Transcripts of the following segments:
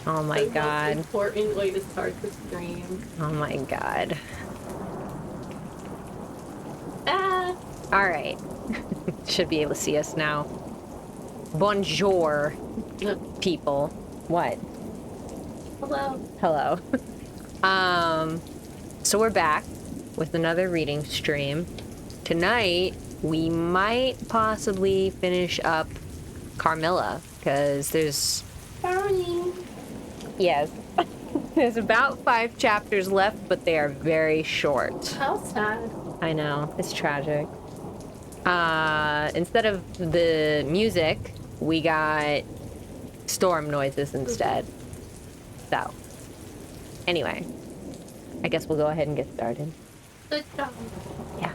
Oh my The god. most important way to start the stream. Oh my god. Ah! Alright. Should be able to see us now. Bonjour, people. What? Hello. Hello. So we're back with another reading stream. Tonight, we might possibly finish up Carmilla, because there's... Sorry. Yes. There's about 5 chapters left, but they are very short. How sad. I know. It's tragic. Instead of the music, we got storm noises instead. So, anyway, I guess we'll go ahead and get started. Good job. Yeah.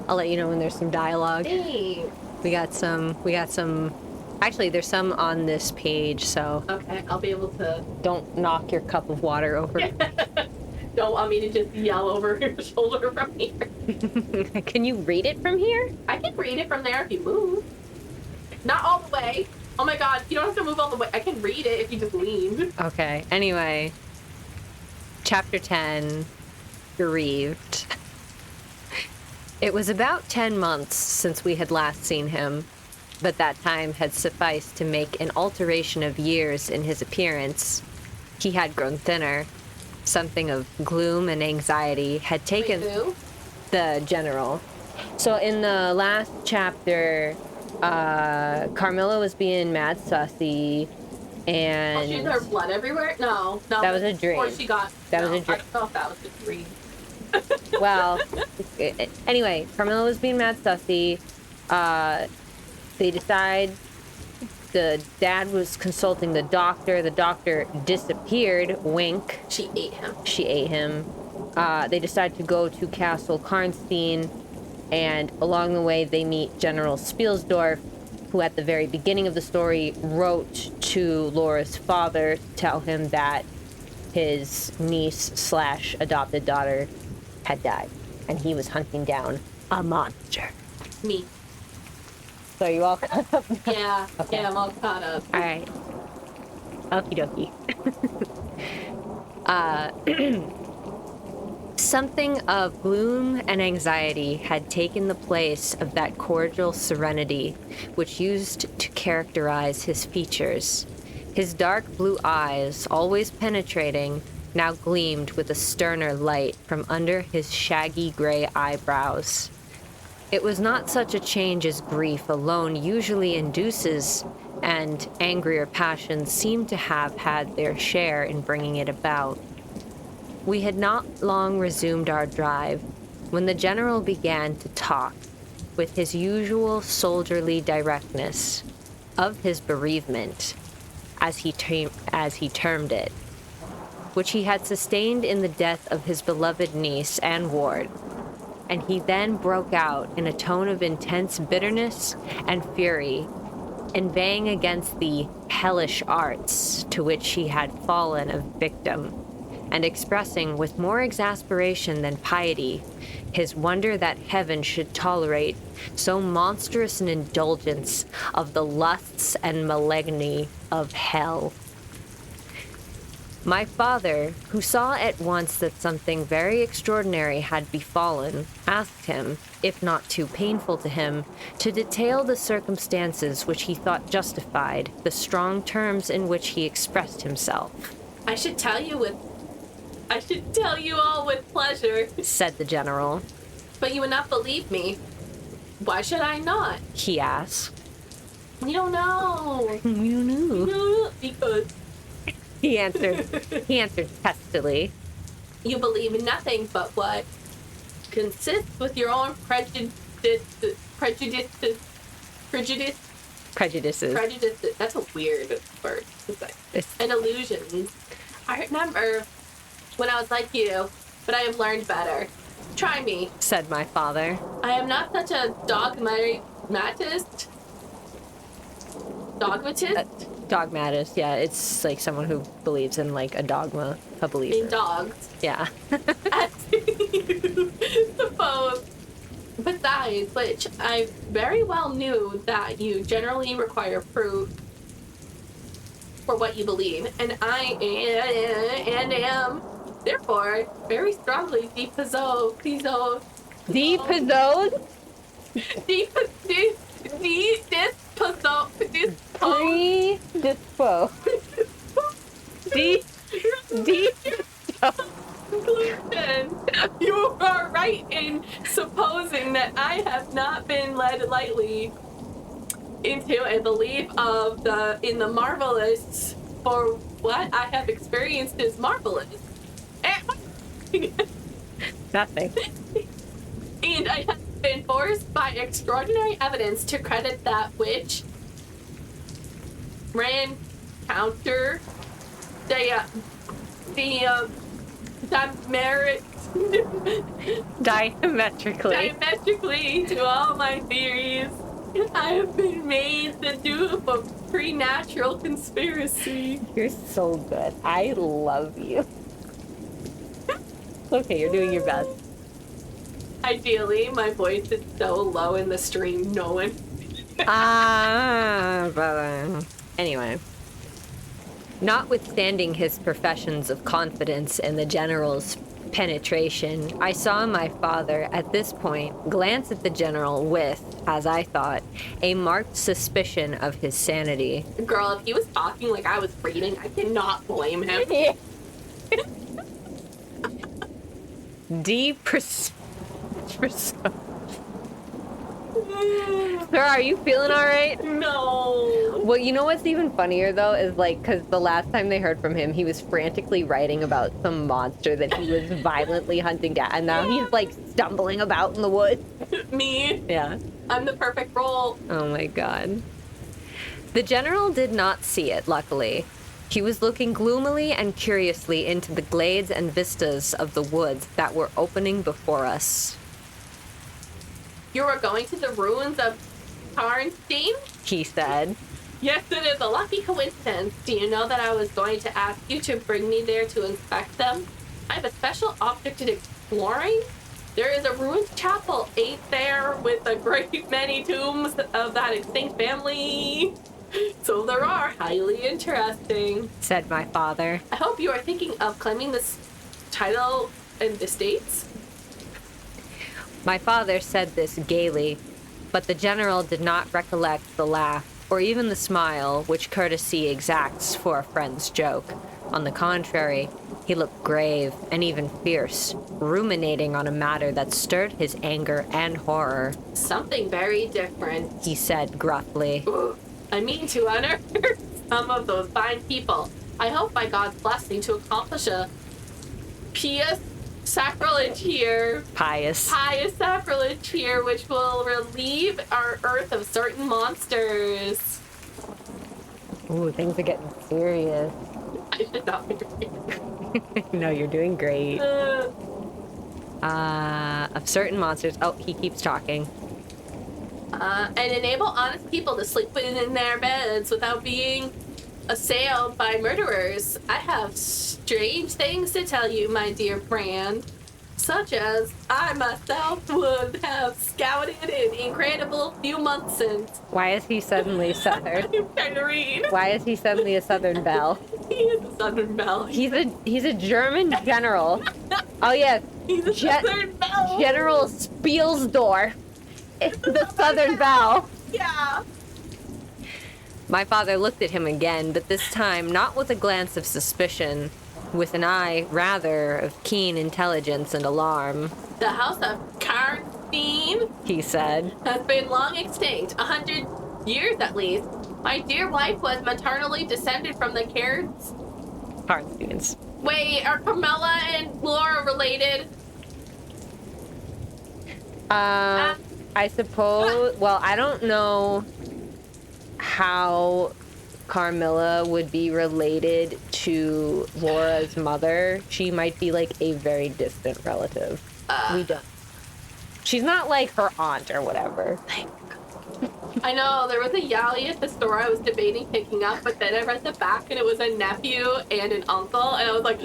I'll let you know when there's some dialogue. Hey. We got some, actually there's some on this page, so. Okay, I'll be able to. Don't knock your cup of water over. Don't want me to just yell over your shoulder from here. Can you read it from here? I can read it from there if you move. Not all the way. Oh my god, you don't have to move all the way. I can read it if you just lean. Okay, anyway. Chapter 10, Bereaved. It was about 10 months since we had last seen him, but that time had sufficed to make an alteration of years in his appearance. He had grown thinner. Something of gloom and anxiety had taken... Wait, who? The general. So in the last chapter, Carmilla was being mad sussy, and... Oh, she had her blood everywhere? No. That was a dream. Or she got... That was a dream. I don't know if that was a dream. Well, anyway, Carmilla was being mad sussy. They decide... The dad was consulting the doctor. The doctor disappeared. Wink. She ate him. She ate him. They decide to go to Castle Karnstein, and along the way they meet General Spielsdorf, who at the very beginning of the story wrote to Laura's father to tell him that his niece/adopted daughter had died, and he was hunting down a monster. Me. So are you all caught up? Yeah. Okay. Yeah, I'm all caught up. All right. Okie dokie. Something of gloom and anxiety had taken the place of that cordial serenity which used to characterize his features. His dark blue eyes, always penetrating, now gleamed with a sterner light from under his shaggy gray eyebrows. It was not such a change as grief alone usually induces, and angrier passions seem to have had their share in bringing it about. We had not long resumed our drive when the general began to talk, with his usual soldierly directness, of his bereavement, as he termed it, which he had sustained in the death of his beloved niece and ward. And he then broke out in a tone of intense bitterness and fury, inveighing against the hellish arts to which he had fallen a victim, and expressing with more exasperation than piety his wonder that heaven should tolerate so monstrous an indulgence of the lusts and malignity of hell. My father, who saw at once that something very extraordinary had befallen, asked him, if not too painful to him, to detail the circumstances which he thought justified the strong terms in which he expressed himself. I should tell you all with pleasure, said the general. But you would not believe me. Why should I not? He asked. We don't know. We don't know. No, because He answered testily. You believe in nothing but what consists with your own prejudices. That's a weird word to say. And illusions. I remember when I was like you, but I have learned better. Try me, said my father. I am not such a dogmatist. Dogmatist, yeah. It's like someone who believes in like a dogma, a belief. In dogs. Yeah. As you suppose. Besides which, I very well knew that you generally require proof. for what you believe, and I am therefore very strongly disposed. Depossessed? Disposed. Predisposed. Predisposed. Conclusion. You are right in supposing that I have not been led lightly into a belief in the marvelous, for what I have experienced is marvelous. Nothing. And I have been forced by extraordinary evidence to credit that which ran counter the diametrically to all my theories. I have been made the dupe of preternatural conspiracy. You're so good. I love you. Okay, you're doing your best. Ideally, my voice is so low in the stream, no one. Anyway. Notwithstanding his professions of confidence in the general's penetration, I saw my father, at this point, glance at the general with, as I thought, a marked suspicion of his sanity. Girl, if he was talking like I was reading, I cannot blame him. Sir, are you feeling all right? No. Well, you know what's even funnier, though, is, like, because the last time they heard from him, he was frantically writing about some monster that he was violently hunting down, and now he's, like, stumbling about in the woods. Me? Yeah. I'm the perfect role. Oh, my God. The general did not see it, luckily. He was looking gloomily and curiously into the glades and vistas of the woods that were opening before us. You are going to the ruins of Karnstein? He said. Yes, it is a lucky coincidence. Do you know that I was going to ask you to bring me there to inspect them? I have a special object in exploring. There is a ruined chapel, ain't there, with a great many tombs of that extinct family. So there are. Highly interesting, said my father. I hope you are thinking of claiming this title and estates. My father said this gaily, but the general did not recollect the laugh, or even the smile which courtesy exacts for a friend's joke. On the contrary, he looked grave and even fierce, ruminating on a matter that stirred his anger and horror. Something very different, he said gruffly. Ooh, I mean to unearth some of those fine people. I hope by God's blessing to accomplish a pious sacrilege here. Pious sacrilege here, which will relieve our earth of certain monsters. Ooh, things are getting serious. I should not be reading. No, you're doing great. Of certain monsters. Oh, he keeps talking. And enable honest people to sleep in their beds without being assailed by murderers. I have strange things to tell you, my dear friend. Such as I myself would have scouted in incredible few months since. Why is he suddenly Southern? I'm trying to read. Why is he suddenly a Southern belle? He is a Southern belle. He's a German general. Oh yes. He's a Southern belle. General Spielsdorf. It's the Southern belle. Yeah. My father looked at him again, but this time not with a glance of suspicion, with an eye, rather, of keen intelligence and alarm. The house of Karnstein, he said, has been long extinct, 100 years at least. My dear wife was maternally descended from the Karnsteins. Wait, are Carmilla and Laura related? I suppose, well, I don't know how Carmilla would be related to Laura's mother. She might be like a very distant relative. We don't. She's not like her aunt or whatever. I know, there was a Yali at the store I was debating picking up, but then I read the back and it was a nephew and an uncle, and I was like,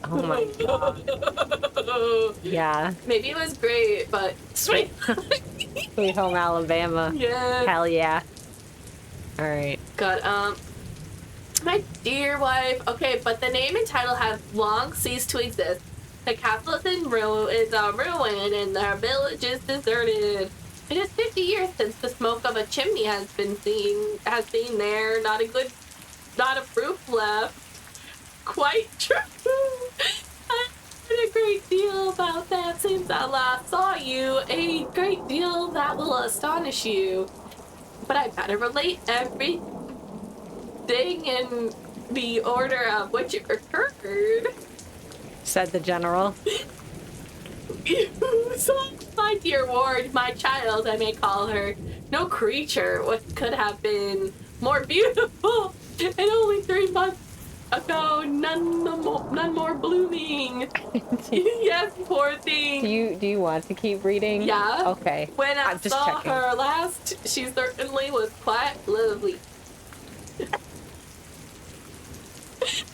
oh my god. Yeah. Maybe it was great, but sweet. Sweet Home Alabama. Yeah. Hell yeah. All right. God, My dear wife. Okay, but the name and title have long ceased to exist. The castle is in ruin, and the village is deserted. It is 50 years since the smoke of a chimney has been seen there. Not a proof left. Quite true. I heard a great deal about that since I last saw you. A great deal that will astonish you. But I better relate everything in the order of which it occurred. Said the general. You saw my dear ward, my child, I may call her. No creature could have been more beautiful, and only 3 months ago, none more blooming. Yes, poor thing. Do you want to keep reading? Yeah. Okay. When I I'm just saw checking. her last, she certainly was quite lovely.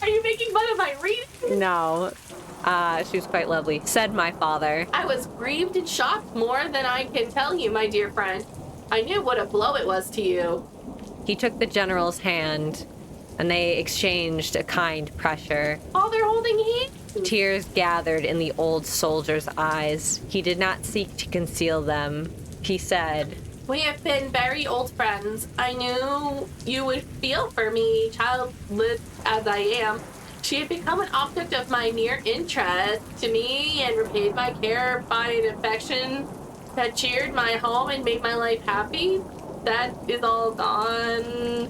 Are you making fun of my reading? No. She was quite lovely, said my father. I was grieved and shocked more than I can tell you, my dear friend. I knew what a blow it was to you. He took the general's hand, and they exchanged a kind pressure. Oh, they're holding hands. Tears gathered in the old soldier's eyes. He did not seek to conceal them. He said, We have been very old friends. I knew you would feel for me, childless as I am. She had become an object of my near interest to me and repaid my care by an affection that cheered my home and made my life happy. That is all gone.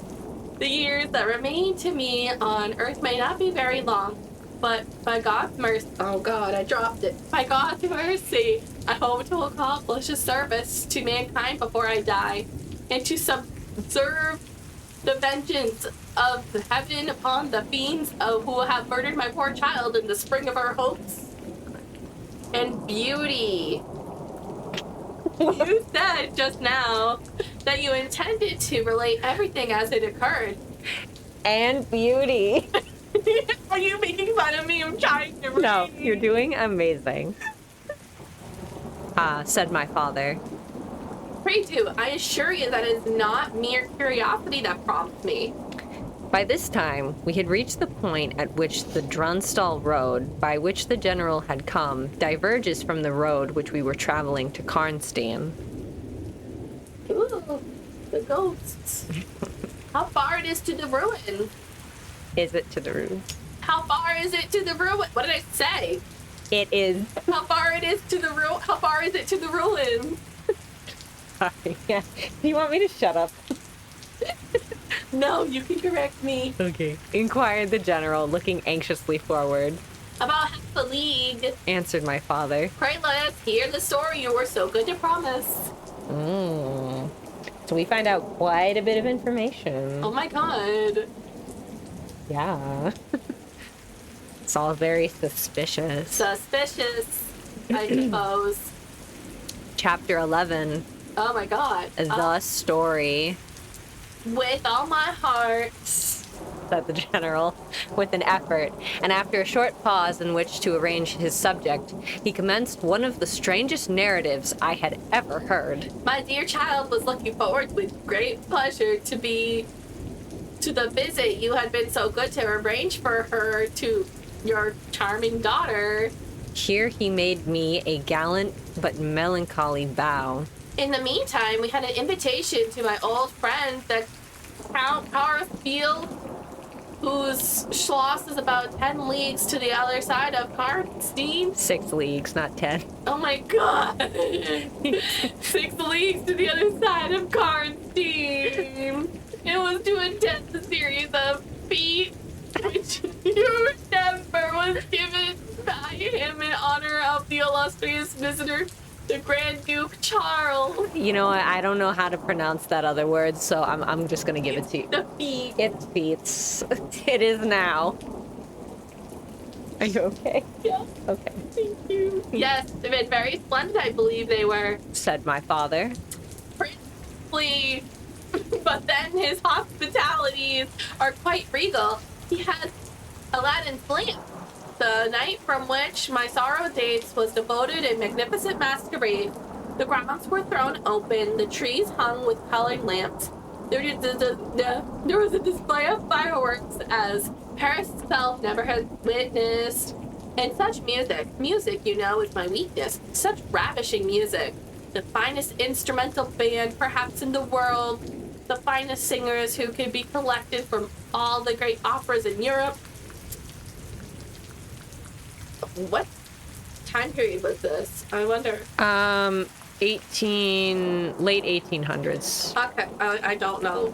The years that remain to me on earth may not be very long, but by God's mercy, oh God, I dropped it. By God's mercy, I hope to accomplish a service to mankind before I die, and to subserve the vengeance of heaven upon the fiends who have murdered my poor child in the spring of our hopes and beauty. You said just now that you intended to relate everything as it occurred. and beauty. Are you making fun of me? I'm trying to read. No, you're doing amazing. Said my father. Pray do. I assure you that it is not mere curiosity that prompts me. By this time, we had reached the point at which the Drunstall road, by which the general had come, diverges from the road which we were traveling to Karnstein. Ooh, the ghosts. How far it is to the ruin? Is it to the ruin? How far is it to the ruin? What did I say? It is. How far it is to the ruin? How far is it to the ruin? Sorry. Do you want me to shut up? No, you can correct me. Okay. Inquired the general, looking anxiously forward. About half a league. Answered my father. Pray let us hear the story you were so good to promise. So we find out quite a bit of information. Oh my God. Yeah. It's all very suspicious. Suspicious, I suppose. Chapter 11. Oh my God. The story. With all my heart. Said the general, with an effort, and after a short pause in which to arrange his subject, he commenced one of the strangest narratives I had ever heard. My dear child was looking forward with great pleasure to the visit you had been so good to arrange for her to your charming daughter. Here he made me a gallant but melancholy bow. In the meantime, we had an invitation to my old friend, the Count Carfield, whose schloss is about 10 leagues to the other side of Karnstein. 6 leagues, not 10. Oh my God! 6 leagues to the other side of Karnstein. It was to attend a series of feats which your number was given by him in honor of the illustrious visitor, the Grand Duke Charles. You know, I don't know how to pronounce that other word, so I'm just gonna give it to you. The feat. It's feats. It is now. Are you okay? Yeah. Okay. Thank you. Yes, they've been very splendid, I believe they were. Said my father. Princely, but then his hospitalities are quite regal. He has Aladdin's lamp, the night from which my sorrow dates was devoted in magnificent masquerade. The grounds were thrown open, the trees hung with colored lamps. There was a display of fireworks as Paris itself never had witnessed. And such music. Music, you know, is my weakness. Such ravishing music. The finest instrumental band perhaps in the world. The finest singers who could be collected from all the great operas in Europe. What time period was this? I wonder. Late 1800s. Okay, I don't know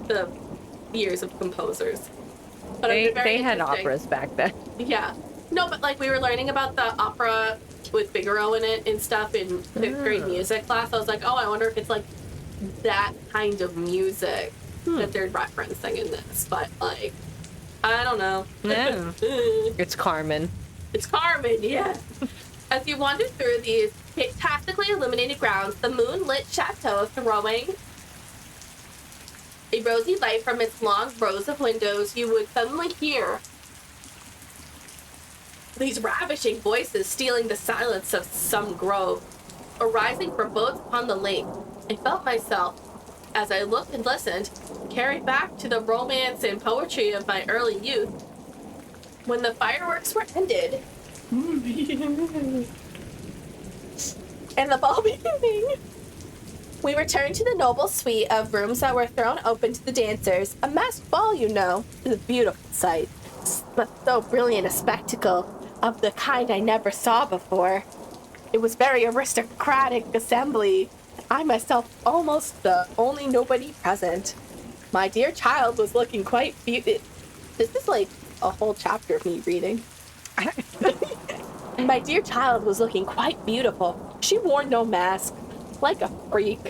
the years of composers. But They had interesting. operas back then. Yeah. No, but like we were learning about the opera with Figaro in it and stuff in fifth grade music class. I was like, oh, I wonder if it's like that kind of music that they're referencing in this. But like, I don't know. Yeah. It's Carmen. It's Carmen, yeah. As you wander through these fantastically illuminated grounds, the moonlit chateau throwing a rosy light from its long rows of windows, you would suddenly hear these ravishing voices stealing the silence of some grove, arising from boats upon the lake. I felt myself, as I looked and listened, carried back to the romance and poetry of my early youth. When the fireworks were ended, and the ball beginning, we returned to the noble suite of rooms that were thrown open to the dancers. A masked ball, you know, is a beautiful sight, but so brilliant a spectacle of the kind I never saw before. It was very aristocratic assembly. I myself almost the only nobody present. My dear child was looking quite beautiful. This is like a whole chapter of me reading. My dear child was looking quite beautiful. She wore no mask, like a freak.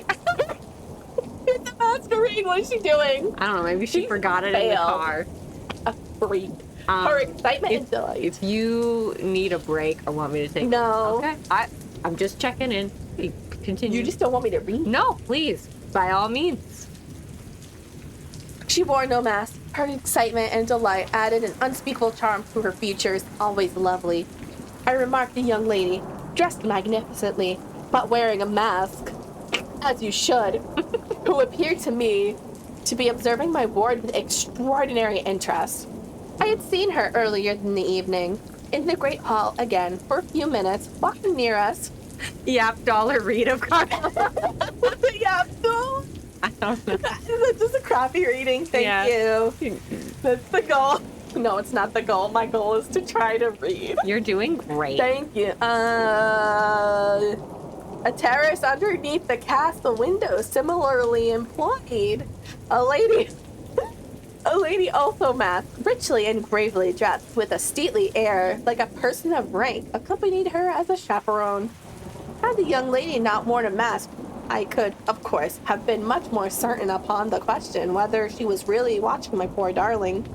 It's a masquerade. What is she doing? I don't know. Maybe she forgot it in the car. A freak. Her excitement and delight. If you need a break or want me to take... No. Okay. I'm just checking in. Continue. You just don't want me to read? No, please. By all means. She wore no mask. Her excitement and delight added an unspeakable charm to her features, always lovely. I remarked a young lady, dressed magnificently, but wearing a mask, as you should, who appeared to me to be observing my ward with extraordinary interest. I had seen her earlier in the evening, in the great hall again, for a few minutes, walking near us. Yap dollar read of Carmen. What's a yap doll? I don't know. That's just a crappy reading, thank you. That's the goal. No, it's not the goal. My goal is to try to read. You're doing great. Thank you. A terrace underneath the castle window, similarly employed. A lady also masked, richly and gravely dressed, with a stately air, like a person of rank, accompanied her as a chaperone. Had the young lady not worn a mask, I could, of course, have been much more certain upon the question whether she was really watching my poor darling.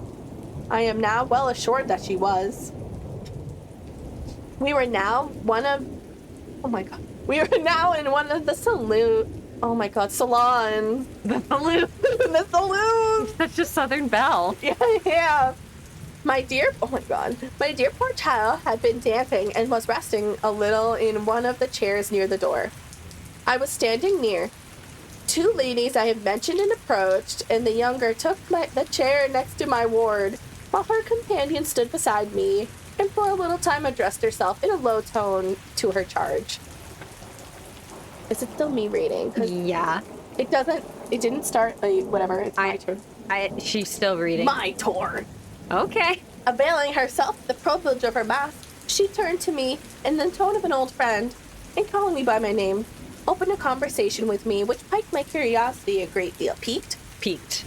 I am now well assured that she was. We were now in one of the salons. Oh my god, salons. The saloon. The saloons. Such a Southern belle. Yeah. My dear poor child had been dancing and was resting a little in one of the chairs near the door. I was standing near. Two ladies I have mentioned and approached, and the younger took the chair next to my ward, while her companion stood beside me, and for a little time addressed herself in a low tone to her charge. Is it still me reading? Yeah. It didn't start, whatever, it's my turn. She's still reading. My turn. Okay. Availing herself of the privilege of her mask, she turned to me in the tone of an old friend, and calling me by my name, opened a conversation with me, which piqued my curiosity a great deal. Piqued?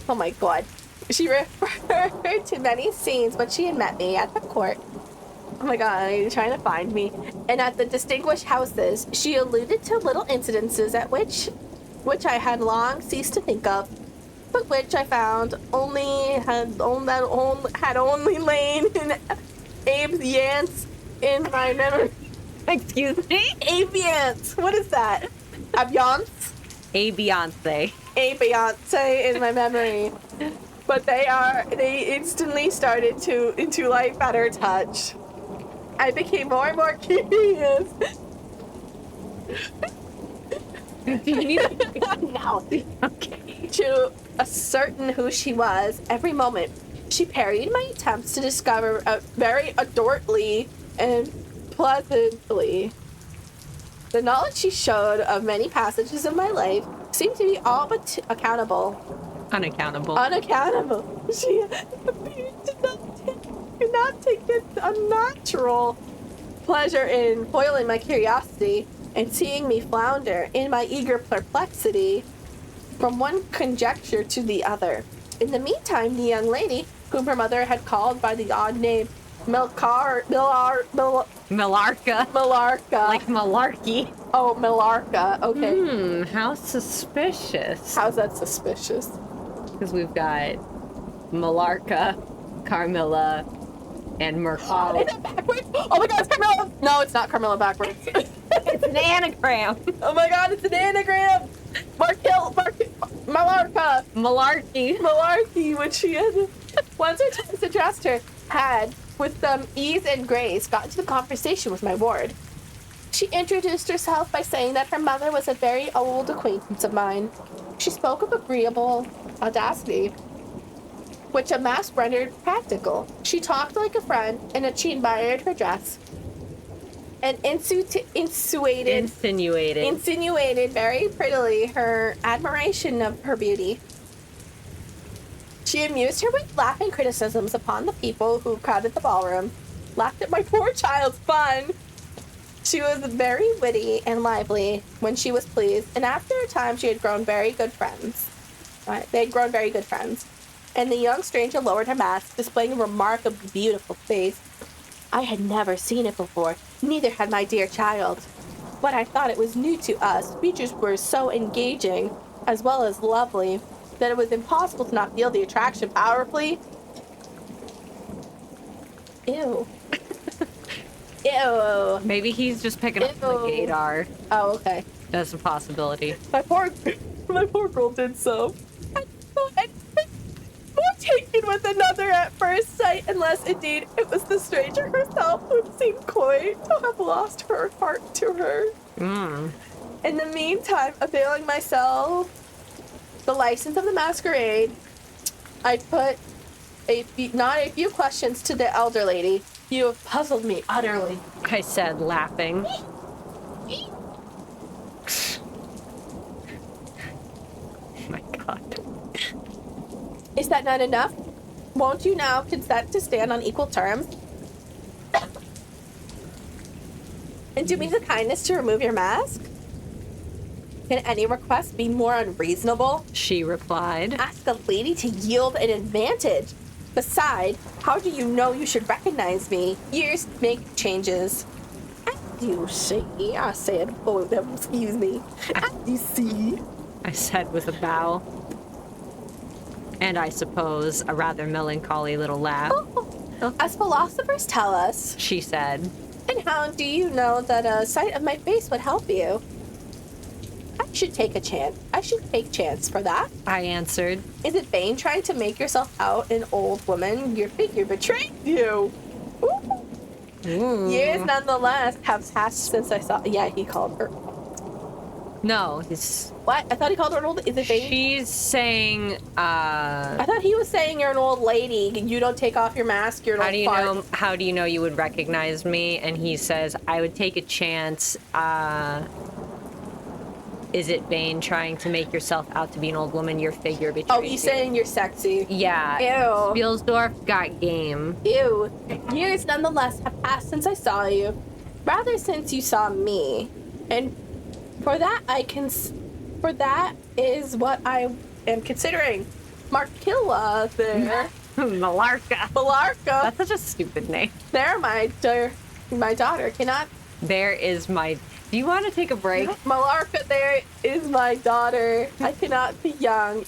Oh my god. She referred to many scenes when she had met me at the court. Oh my god, you're trying to find me. And at the distinguished houses, she alluded to little incidences at which I had long ceased to think of, but which I found had only lain in abeyance in my memory. Excuse me? Abeyance. What is that? Abeyance? Beyonce. Abeyance in my memory. But they instantly started into life at her touch. I became more and more curious. Do you need No. Okay. To certain who she was every moment. She parried my attempts to discover very adroitly and pleasantly. The knowledge she showed of many passages of my life seemed to be all but Unaccountable. unaccountable. She appeared to not take this unnatural pleasure in foiling my curiosity and seeing me flounder in my eager perplexity from one conjecture to the other. In the meantime, the young lady, whom her mother had called by the odd name Millarca. Like malarkey. Oh, Millarca. Okay. How suspicious. How's that suspicious? Because we've got Malarca, Carmilla, and Mercado. Is it backwards? Oh my god, it's Carmilla! No, it's not Carmilla backwards. It's an anagram. Oh my god, it's an anagram! Millarca! Malarkey. Which she had once or twice addressed her, had, with some ease and grace, got into the conversation with my ward. She introduced herself by saying that her mother was a very old acquaintance of mine. She spoke of agreeable audacity, which a mask rendered practical. She talked like a friend, and she admired her dress. And insinuated very prettily her admiration of her beauty. She amused her with laughing criticisms upon the people who crowded the ballroom, laughed at my poor child's fun. She was very witty and lively when she was pleased, and after a time she had grown very good friends. They had grown very good friends. And the young stranger lowered her mask, displaying a remarkably beautiful face. I had never seen it before, neither had my dear child. But I thought it was new to us. Features were so engaging, as well as lovely, that it was impossible to not feel the attraction powerfully. Ew. Ew. Maybe he's just picking up the gaydar. Oh, okay. That's a possibility. My poor girl did so. I thought I'd been more taken with another at first sight, unless indeed it was the stranger herself who seemed coy to have lost her heart to her. In the meantime, availing myself the license of the masquerade, I put not a few questions to the elder lady. You have puzzled me utterly, I said, laughing. Oh my god. Is that not enough? Won't you now consent to stand on equal terms? And do me the kindness to remove your mask? Can any request be more unreasonable? She replied. Ask a lady to yield an advantage. Besides, how do you know you should recognize me? Years make changes. As you see, I said, excuse me. As you see. I said with a bow. And I suppose a rather melancholy little laugh. As philosophers tell us, She said. And how do you know that a sight of my face would help you? I should take chance for that. I answered. Is it vain trying to make yourself out an old woman? Your figure betrayed you. Ooh. Years nonetheless have passed since I saw. Yeah, he called her. No, he's. What? I thought he called her an old. Is it vain? She's saying. I thought he was saying you're an old lady. You don't take off your mask. You're an old fart. How do you know you would recognize me? And he says, I would take a chance. Is it vain trying to make yourself out to be an old woman? Your figure betrays Oh, he's saying you're sexy. Yeah. Ew. Spielsdorf got game. Ew. Years nonetheless have passed since I saw you. Rather since you saw me. And for that is what I am considering. Markilla there. Malarca. That's such a stupid name. There, my daughter cannot. There is my. Do you want to take a break? Malarca, there is my daughter. I cannot be young.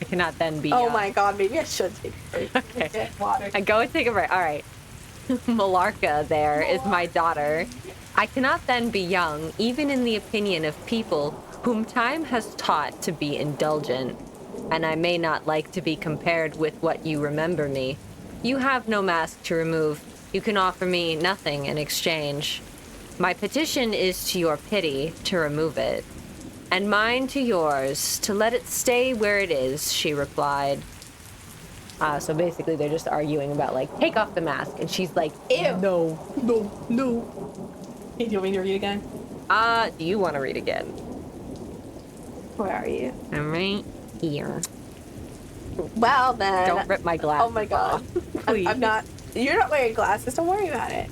I cannot then be Oh young. my god, maybe I should take a break. Okay. Get water. I go and take a break. All right. Malarca there is my daughter. I cannot then be young, even in the opinion of people whom time has taught to be indulgent, and I may not like to be compared with what you remember me. You have no mask to remove. You can offer me nothing in exchange. My petition is to your pity to remove it. And mine to yours, to let it stay where it is, she replied. So basically they're just arguing about, like, take off the mask. And she's like, Ew. no. Hey, do you want me to read again? Do you want to read again? Where are you? I'm right here. Well, then. Don't rip my glass. Oh my god. Please. I'm not. You're not wearing glasses. Don't worry about it.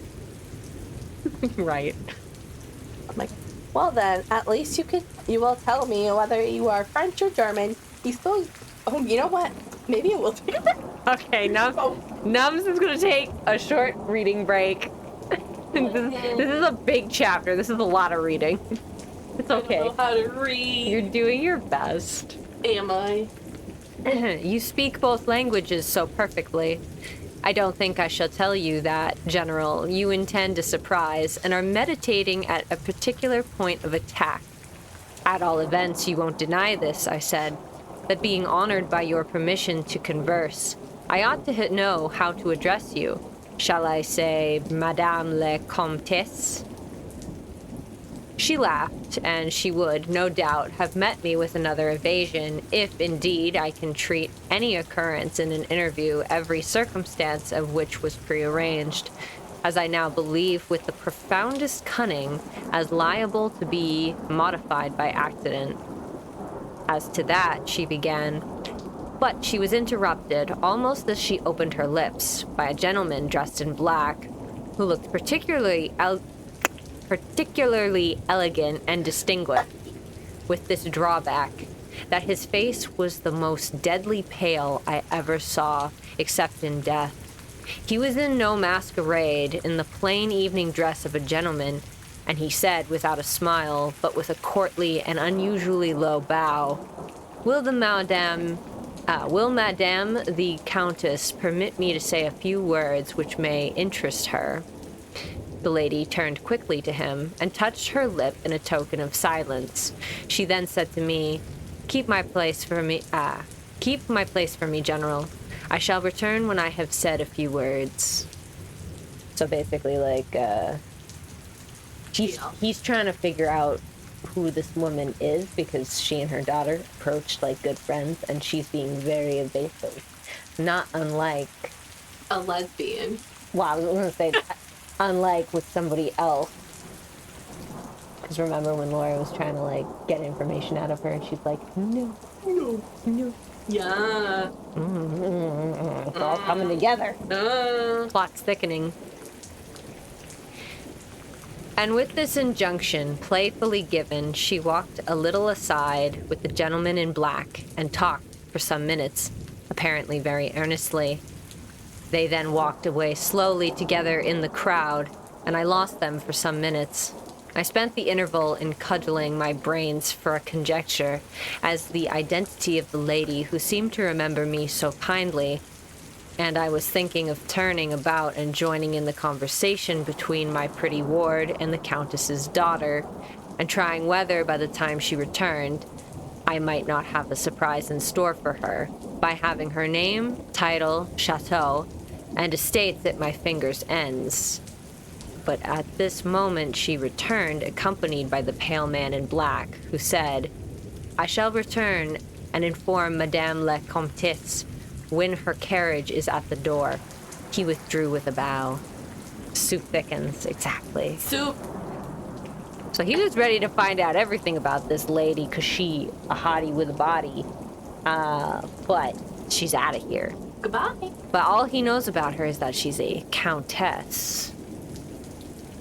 Right. I'm like, well then, at least you will tell me whether you are French or German. You still. Oh, you know what? Maybe it will take a break. Okay, Nums is going to take a short reading break. This is a big chapter. This is a lot of reading. It's okay. I don't know how to read. You're doing your best. Am I? You speak both languages so perfectly. I don't think I shall tell you that, General. You intend to surprise and are meditating at a particular point of attack. At all events, you won't deny this, I said, that being honored by your permission to converse, I ought to know how to address you. Shall I say, Madame la Comtesse? She laughed, and she would, no doubt, have met me with another evasion if, indeed, I can treat any occurrence in an interview, every circumstance of which was prearranged, as I now believe with the profoundest cunning, as liable to be modified by accident. As to that, she began, but she was interrupted, almost as she opened her lips, by a gentleman dressed in black, who looked particularly elegant and distinguished, with this drawback, that his face was the most deadly pale I ever saw, except in death. He was in no masquerade, in the plain evening dress of a gentleman, and he said, without a smile, but with a courtly and unusually low bow, Will Madame the Countess permit me to say a few words which may interest her? The lady turned quickly to him and touched her lip in a token of silence. She then said to me, Keep my place for me, General. I shall return when I have said a few words. So basically, like, he's trying to figure out who this woman is because she and her daughter approached like good friends, and she's being very evasive. Not unlike A lesbian. Well, I was going to say that. Unlike with somebody else. Because remember when Laura was trying to, like, get information out of her, and she's like, no. Yeah. It's all coming together. Plot's thickening. And with this injunction playfully given, she walked a little aside with the gentleman in black and talked for some minutes, apparently very earnestly. They then walked away slowly together in the crowd, and I lost them for some minutes. I spent the interval in cudgeling my brains for a conjecture as the identity of the lady who seemed to remember me so kindly, and I was thinking of turning about and joining in the conversation between my pretty ward and the Countess's daughter, and trying whether, by the time she returned, I might not have a surprise in store for her by having her name, title, chateau, and estates at my fingers' ends. But at this moment she returned, accompanied by the pale man in black, who said, I shall return and inform Madame la Comtesse when her carriage is at the door. He withdrew with a bow. Soup thickens, exactly. Soup. So he was ready to find out everything about this lady, because she a hottie with a body. But she's out of here. Goodbye. But all he knows about her is that she's a countess.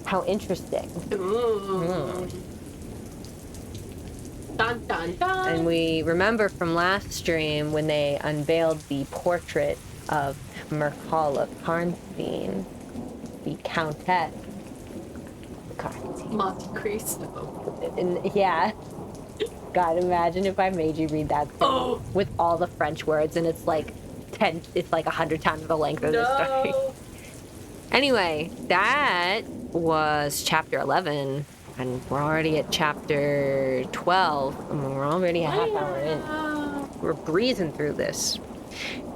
How interesting. Ooh. Dun, dun, dun. And we remember from last stream when they unveiled the portrait of Mircalla Karnstein, the Countess Karnstein. Monte Cristo. And, yeah. God, imagine if I made you read that thing with all the French words, and it's like 100 times the length of the story. Anyway, that was chapter 11. And we're already at chapter 12. And we're already a half hour in. We're breezing through this.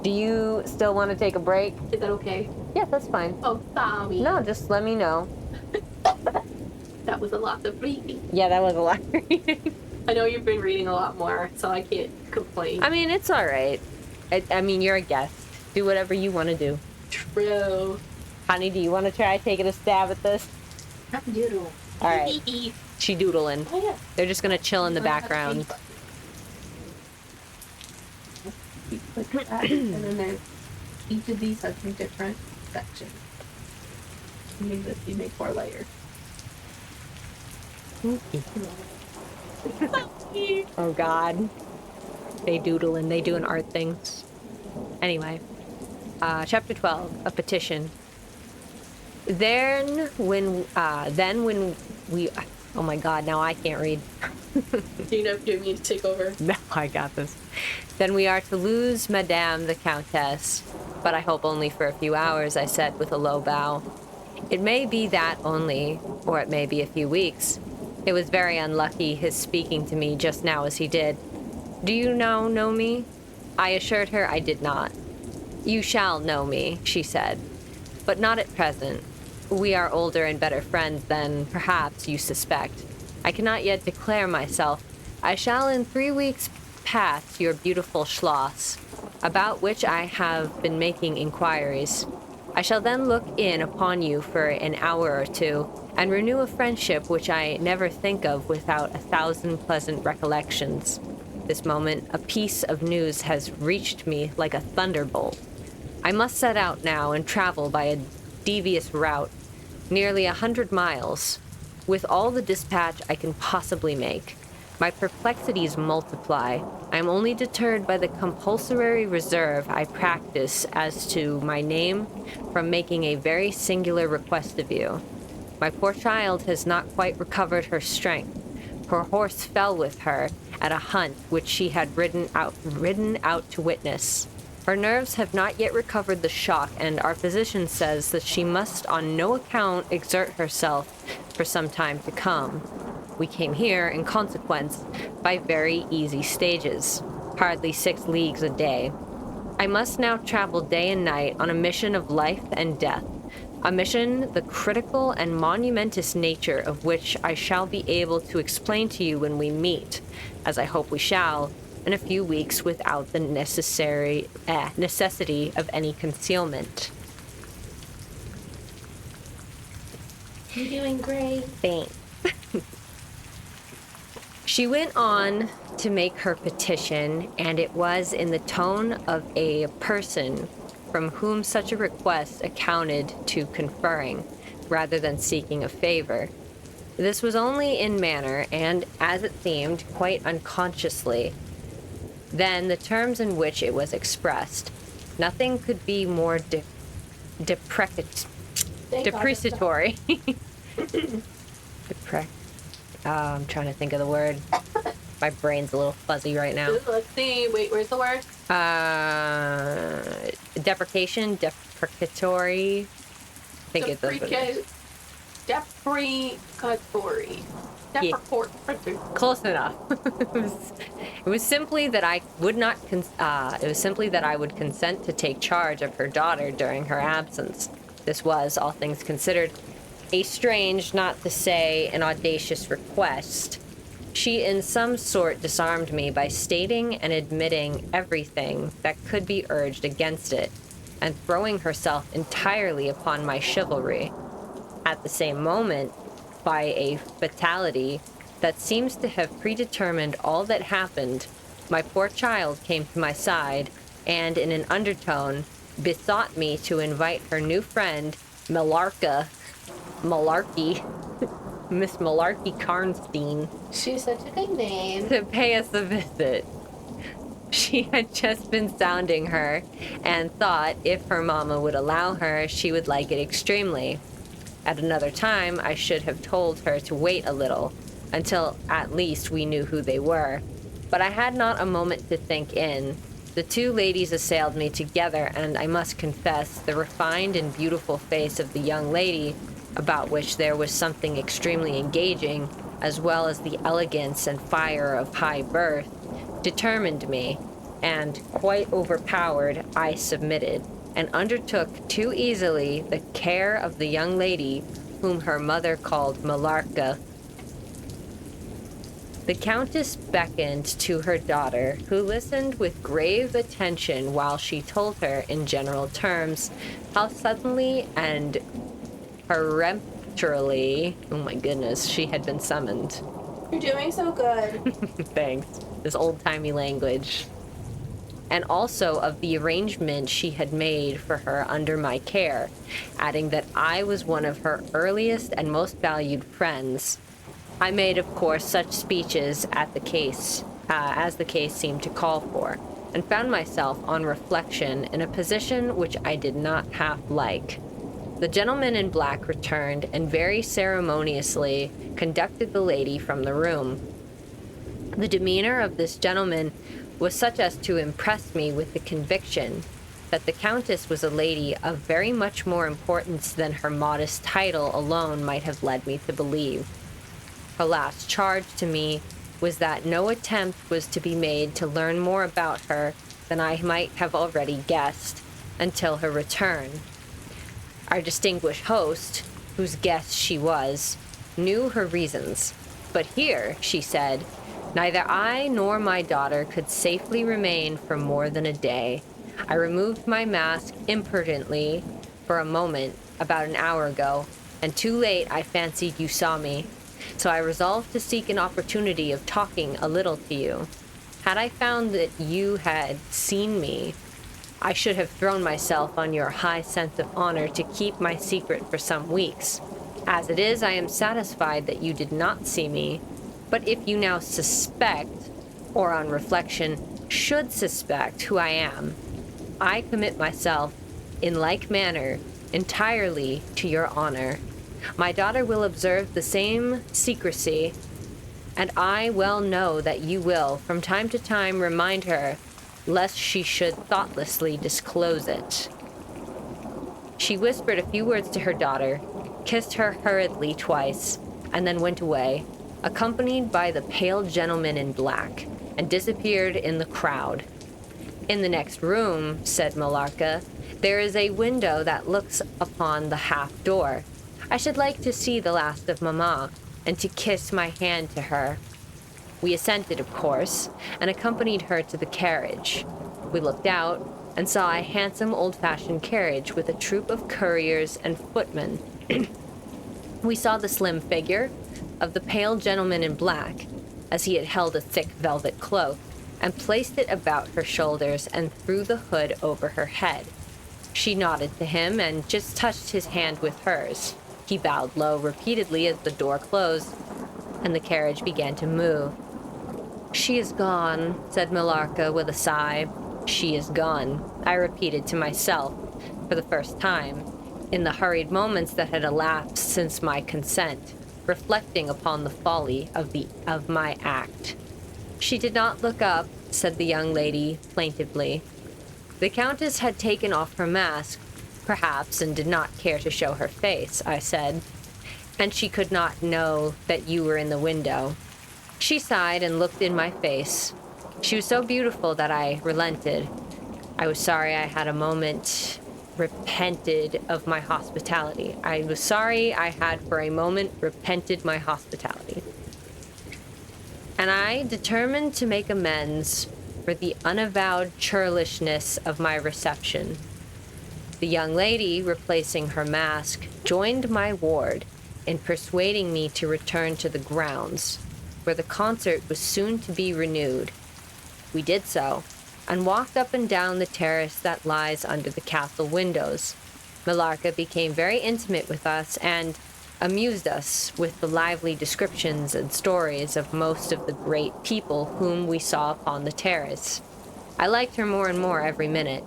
Do you still want to take a break? Is that okay? Yeah, that's fine. Oh, sorry. No, just let me know. That was a lot of reading. Yeah, that was a lot of reading. I know you've been reading a lot more, so I can't complain. I mean, it's all right. I mean, you're a guest. Do whatever you want to do. True. Honey, do you want to try taking a stab at this? Doodle. All right. She doodling. Oh, yeah. They're just going to chill in the background. And then there's each of these has 3 different sections. You make 4 layers. Oh, God. They doodling. They doing art things. Anyway. Chapter 12. A petition. Then when we... Oh, my God. Now I can't read. Do you know if you need to take over? No, I got this. Then we are to lose Madame the Countess. But I hope only for a few hours, I said with a low bow. It may be that only, or it may be a few weeks. It was very unlucky his speaking to me just now as he did. Do you now know me? I assured her I did not. You shall know me, she said, but not at present. We are older and better friends than, perhaps, you suspect. I cannot yet declare myself. I shall in 3 weeks pass your beautiful Schloss, about which I have been making inquiries. I shall then look in upon you for an hour or 2, and renew a friendship which I never think of without 1,000 pleasant recollections. This moment, a piece of news has reached me like a thunderbolt. I must set out now and travel by a devious route, nearly 100 miles, with all the dispatch I can possibly make. My perplexities multiply. I am only deterred by the compulsory reserve I practice as to my name from making a very singular request of you. My poor child has not quite recovered her strength. Her horse fell with her at a hunt which she had ridden out to witness. Her nerves have not yet recovered the shock, and our physician says that she must on no account exert herself for some time to come. We came here, in consequence, by very easy stages, hardly 6 leagues a day. I must now travel day and night on a mission of life and death, a mission the critical and monumentous nature of which I shall be able to explain to you when we meet, as I hope we shall, in a few weeks without the necessity of any concealment. You're doing great. Thanks. She went on to make her petition, and it was in the tone of a person from whom such a request accounted to conferring, rather than seeking a favor. This was only in manner, and, as it seemed, quite unconsciously, than the terms in which it was expressed. Nothing could be more depreciatory. I'm trying to think of the word. My brain's a little fuzzy right now. Let's see. Wait, where's the word? Deprecatory. I think it's deprecatory. Yeah. Close enough. It was simply that I would not. It was simply that I would consent to take charge of her daughter during her absence. This was, all things considered, a strange, not to say an audacious request. She in some sort disarmed me by stating and admitting everything that could be urged against it, and throwing herself entirely upon my chivalry. At the same moment, by a fatality that seems to have predetermined all that happened, my poor child came to my side, and in an undertone besought me to invite her new friend, Malarkey, Miss Malarkey Karnstein. She's such a good name. To pay us a visit. She had just been sounding her, and thought if her mamma would allow her, she would like it extremely. At another time, I should have told her to wait a little, until at least we knew who they were. But I had not a moment to think in. The 2 ladies assailed me together, and I must confess the refined and beautiful face of the young lady, about which there was something extremely engaging, as well as the elegance and fire of high birth, determined me, and, quite overpowered, I submitted, and undertook too easily the care of the young lady whom her mother called Malarka. The Countess beckoned to her daughter, who listened with grave attention while she told her, in general terms, how suddenly and peremptorily, oh my goodness, she had been summoned. You're doing so good. Thanks. This old-timey language. And also of the arrangement she had made for her under my care, adding that I was one of her earliest and most valued friends. I made, of course, such speeches at the case, as the case seemed to call for, and found myself, on reflection, in a position which I did not half like. The gentleman in black returned and very ceremoniously conducted the lady from the room. The demeanor of this gentleman was such as to impress me with the conviction that the Countess was a lady of very much more importance than her modest title alone might have led me to believe. Her last charge to me was that no attempt was to be made to learn more about her than I might have already guessed until her return. Our distinguished host, whose guest she was, knew her reasons. But here, she said, neither I nor my daughter could safely remain for more than a day. I removed my mask imprudently for a moment about an hour ago, and too late I fancied you saw me. So I resolved to seek an opportunity of talking a little to you. Had I found that you had seen me, I should have thrown myself on your high sense of honor to keep my secret for some weeks. As it is, I am satisfied that you did not see me, but if you now suspect, or on reflection, should suspect who I am, I commit myself, in like manner, entirely to your honor. My daughter will observe the same secrecy, and I well know that you will, from time to time, remind her, lest she should thoughtlessly disclose it. She whispered a few words to her daughter, kissed her hurriedly twice, and then went away, accompanied by the pale gentleman in black, and disappeared in the crowd. In the next room, said Millarca, there is a window that looks upon the half door. I should like to see the last of Mamma, and to kiss my hand to her. We assented, of course, and accompanied her to the carriage. We looked out, and saw a handsome old-fashioned carriage with a troop of couriers and footmen. We saw the slim figure of the pale gentleman in black, as he had held a thick velvet cloak, and placed it about her shoulders and threw the hood over her head. She nodded to him and just touched his hand with hers. He bowed low repeatedly as the door closed, and the carriage began to move. She is gone, said Millarca with a sigh. She is gone, I repeated to myself, for the first time, in the hurried moments that had elapsed since my consent, reflecting upon the folly of my act. She did not look up, said the young lady plaintively. The Countess had taken off her mask, perhaps, and did not care to show her face, I said, and she could not know that you were in the window. She sighed and looked in my face. She was so beautiful that I relented. I was sorry I had a moment repented of my hospitality. I was sorry I had for a moment repented my hospitality. And I determined to make amends for the unavowed churlishness of my reception. The young lady, replacing her mask, joined my ward in persuading me to return to the grounds, where the concert was soon to be renewed. We did so, and walked up and down the terrace that lies under the castle windows. Millarca became very intimate with us and amused us with the lively descriptions and stories of most of the great people whom we saw upon the terrace. I liked her more and more every minute.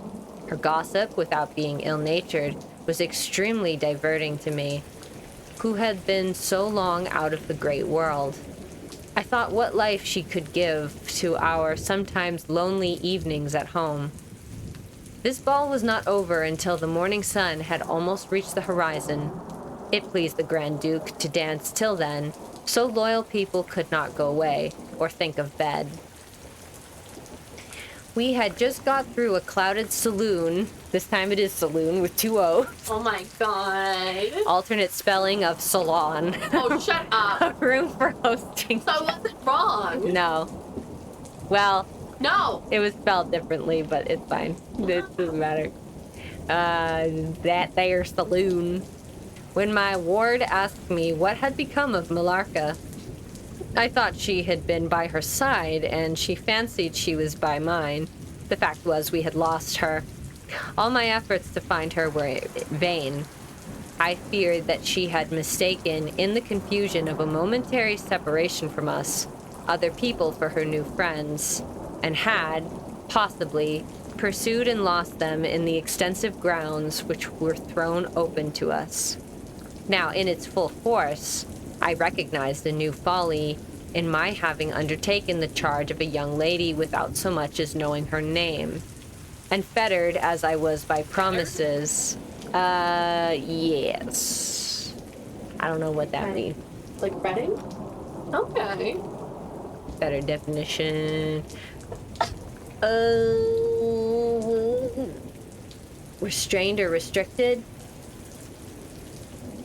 Her gossip, without being ill-natured, was extremely diverting to me, who had been so long out of the great world. I thought what life she could give to our sometimes lonely evenings at home. This ball was not over until the morning sun had almost reached the horizon. It pleased the Grand Duke to dance till then, so loyal people could not go away or think of bed. We had just got through a crowded saloon, This time it is saloon with 2 O's. Oh my god. Alternate spelling of salon. Oh, shut A up. room for hosting. So I wasn't wrong. No. Well, No. it was spelled differently, but it's fine. It doesn't matter. That there saloon. When my ward asked me what had become of Malarka, I thought she had been by her side, and she fancied she was by mine. The fact was we had lost her. All my efforts to find her were vain. I feared that she had mistaken, in the confusion of a momentary separation from us, other people for her new friends, and had, possibly, pursued and lost them in the extensive grounds which were thrown open to us. Now, in its full force, I recognized a new folly in my having undertaken the charge of a young lady without so much as knowing her name. And fettered as I was by promises, yes. I don't know what that means. Like fretting? Okay. Better definition. Restrained or restricted?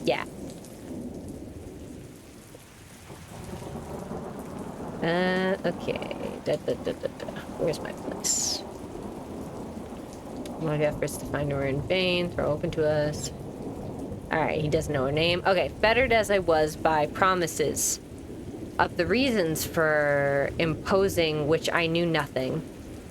Yeah. Okay. Where's my place? My efforts to find her in vain, throw open to us. Alright, he doesn't know her name. Okay, fettered as I was by promises of the reasons for imposing which I knew nothing.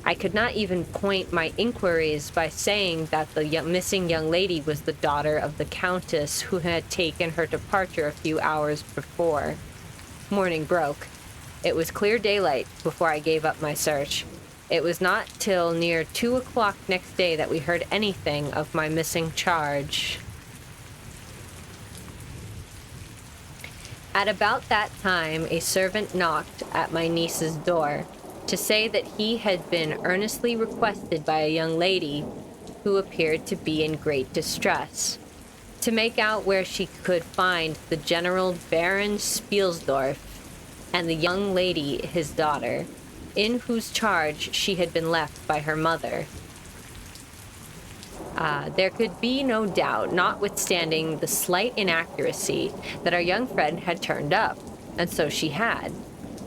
I could not even point my inquiries by saying that the missing young lady was the daughter of the countess who had taken her departure a few hours before. Morning broke. It was clear daylight before I gave up my search. It was not till near 2 o'clock next day that we heard anything of my missing charge. At about that time, a servant knocked at my niece's door to say that he had been earnestly requested by a young lady who appeared to be in great distress, to make out where she could find the General Baron Spielsdorf and the young lady, his daughter, in whose charge she had been left by her mother. There could be no doubt, notwithstanding the slight inaccuracy, that our young friend had turned up, and so she had.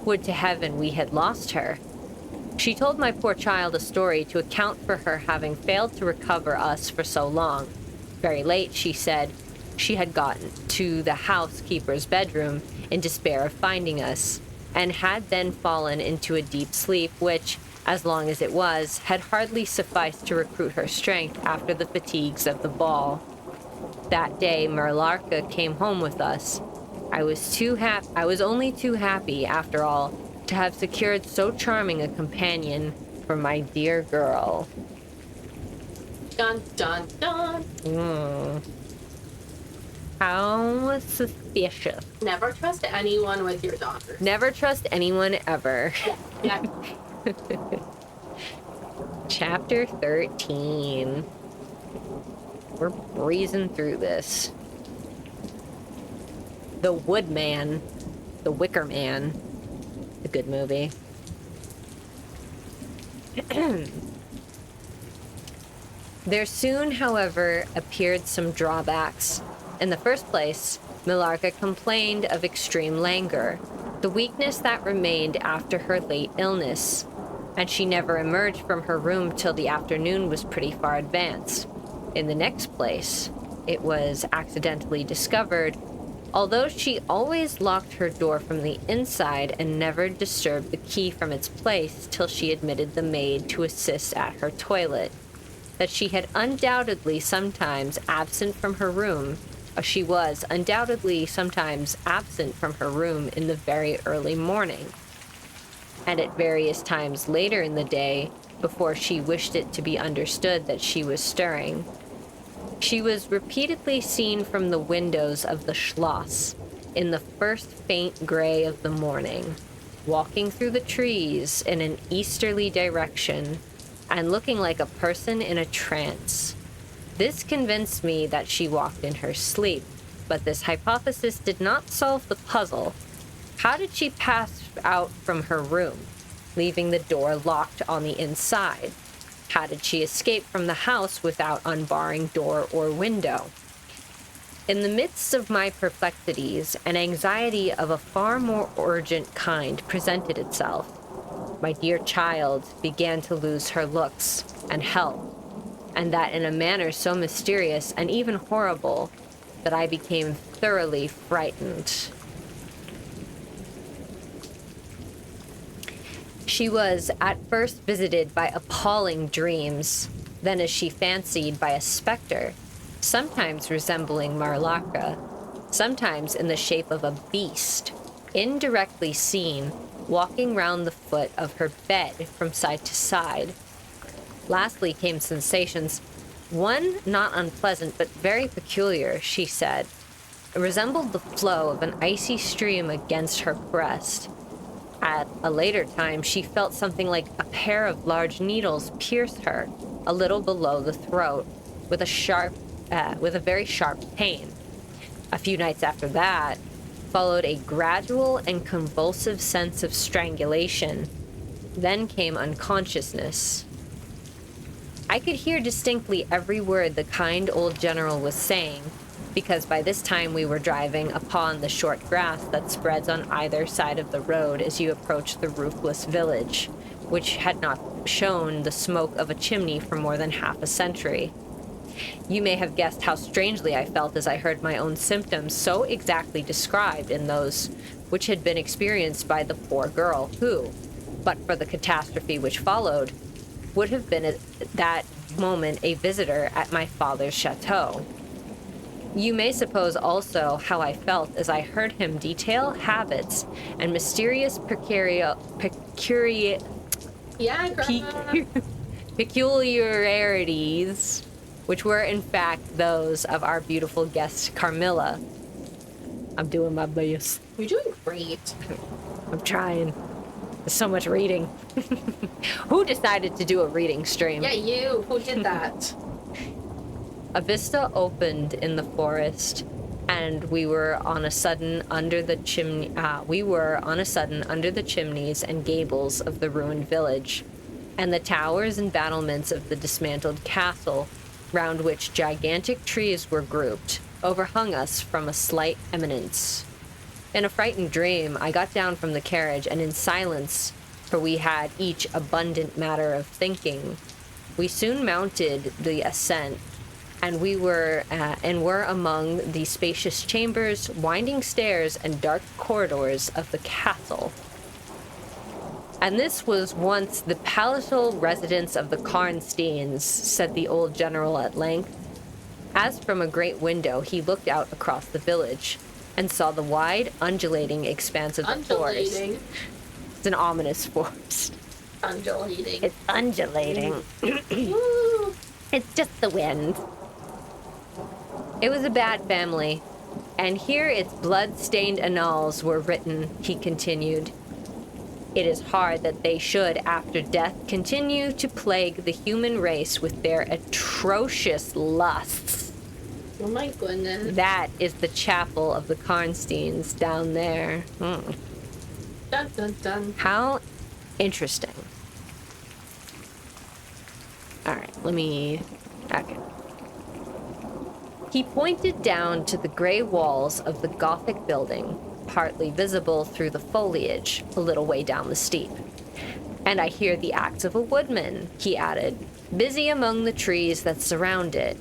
Would to heaven we had lost her. She told my poor child a story to account for her having failed to recover us for so long. Very late, she said, she had gotten to the housekeeper's bedroom in despair of finding us, and had then fallen into a deep sleep which, as long as it was, had hardly sufficed to recruit her strength after the fatigues of the ball. That day, Merlarka came home with us. I was only too happy, after all, to have secured so charming a companion for my dear girl. Dun, dun, dun. How suspicious. Never trust anyone with your daughter. Never trust anyone ever. Yeah. Chapter 13. We're breezing through this. The Woodman. The Wicker Man. A good movie. There soon, however, appeared some drawbacks. In the first place, Milarka complained of extreme languor, the weakness that remained after her late illness, and she never emerged from her room till the afternoon was pretty far advanced. In the next place, it was accidentally discovered, although she always locked her door from the inside and never disturbed the key from its place till she admitted the maid to assist at her toilet, that she had undoubtedly sometimes absent from her room. She was undoubtedly sometimes absent from her room in the very early morning, and at various times later in the day, before she wished it to be understood that she was stirring. She was repeatedly seen from the windows of the Schloss in the first faint gray of the morning, walking through the trees in an easterly direction, and looking like a person in a trance. This convinced me that she walked in her sleep, but this hypothesis did not solve the puzzle. How did she pass out from her room, leaving the door locked on the inside? How did she escape from the house without unbarring door or window? In the midst of my perplexities, an anxiety of a far more urgent kind presented itself. My dear child began to lose her looks and health, and that in a manner so mysterious and even horrible that I became thoroughly frightened. She was at first visited by appalling dreams, then, as she fancied, by a specter, sometimes resembling Marlaka, sometimes in the shape of a beast, indirectly seen, walking round the foot of her bed from side to side. Lastly came sensations, one not unpleasant but very peculiar, she said. It resembled the flow of an icy stream against her breast. At a later time, she felt something like a pair of large needles pierce her a little below the throat with a very sharp pain. A few nights after that followed a gradual and convulsive sense of strangulation. Then came unconsciousness. I could hear distinctly every word the kind old general was saying, because by this time we were driving upon the short grass that spreads on either side of the road as you approach the roofless village, which had not shown the smoke of a chimney for more than half a century. You may have guessed how strangely I felt as I heard my own symptoms so exactly described in those which had been experienced by the poor girl who, but for the catastrophe which followed, would have been at that moment a visitor at my father's chateau. You may suppose also how I felt as I heard him detail habits and mysterious Yeah, Grandma. peculiarities, which were in fact those of our beautiful guest Carmilla. I'm doing my best. You're doing great. I'm trying. There's so much reading. Who decided to do a reading stream? Yeah, you. Who did that? A vista opened in the forest, and we were on a sudden under the chimneys and gables of the ruined village, and the towers and battlements of the dismantled castle, round which gigantic trees were grouped, overhung us from a slight eminence. In a frightened dream, I got down from the carriage, and in silence, for we had each abundant matter of thinking, we soon mounted the ascent, and were among the spacious chambers, winding stairs, and dark corridors of the castle. And this was once the palatial residence of the Karnsteins, said the old general at length. As from a great window, he looked out across the village and saw the wide, undulating expanse of the forest. It's an ominous forest. Undulating. It's undulating. It's just the wind. It was a bad family, and here its blood-stained annals were written, he continued. It is hard that they should, after death, continue to plague the human race with their atrocious lusts. Oh my goodness. That is the chapel of the Karnsteins down there. Dun dun dun. How interesting. All right, okay. He pointed down to the gray walls of the Gothic building, partly visible through the foliage, a little way down the steep. And I hear the acts of a woodman, he added, busy among the trees that surround it.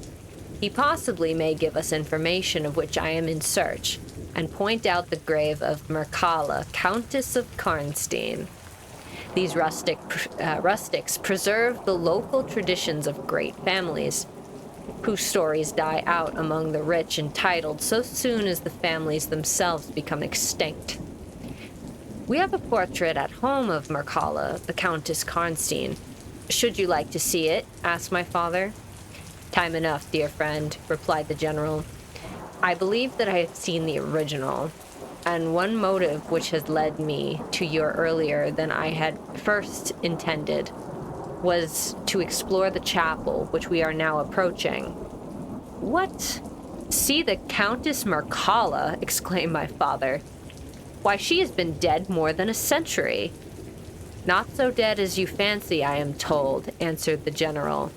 He possibly may give us information of which I am in search, and point out the grave of Mircalla, Countess of Karnstein. These rustics preserve the local traditions of great families, whose stories die out among the rich and titled so soon as the families themselves become extinct. We have a portrait at home of Mircalla, the Countess Karnstein. Should you like to see it? Asked my father. Time enough, dear friend, replied the general. I believe that I have seen the original, and one motive which has led me to your earlier than I had first intended was to explore the chapel, which we are now approaching. What? See the Countess Mircalla, exclaimed my father. Why, she has been dead more than a century. Not so dead as you fancy, I am told, answered the general.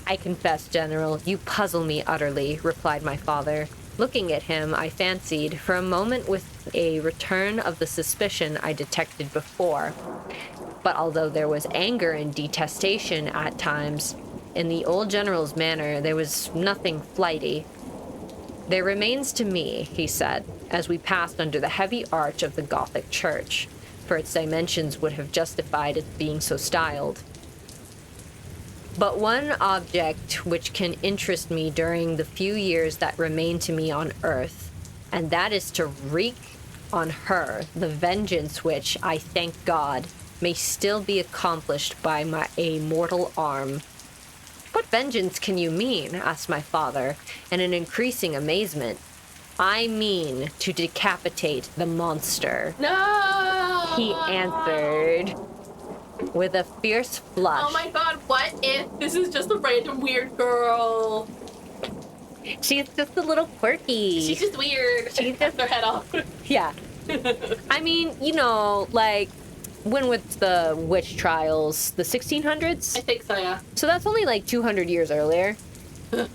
I confess, General, you puzzle me utterly, replied my father. Looking at him, I fancied, for a moment with a return of the suspicion I detected before. But although there was anger and detestation at times, in the old general's manner there was nothing flighty. There remains to me, he said, as we passed under the heavy arch of the Gothic church, for its dimensions would have justified its being so styled. But one object which can interest me during the few years that remain to me on earth, and that is to wreak on her the vengeance which, I thank God, may still be accomplished by a mortal arm. What vengeance can you mean? Asked my father, in an increasing amazement. I mean to decapitate the monster. No! He answered with a fierce flush. Oh my god, what if this is just a random weird girl? She's just a little quirky. She's just weird. She cuts her head off. Yeah. I mean, you know, like, when was the witch trials? The 1600s? I think so, yeah. So that's only like 200 years earlier. You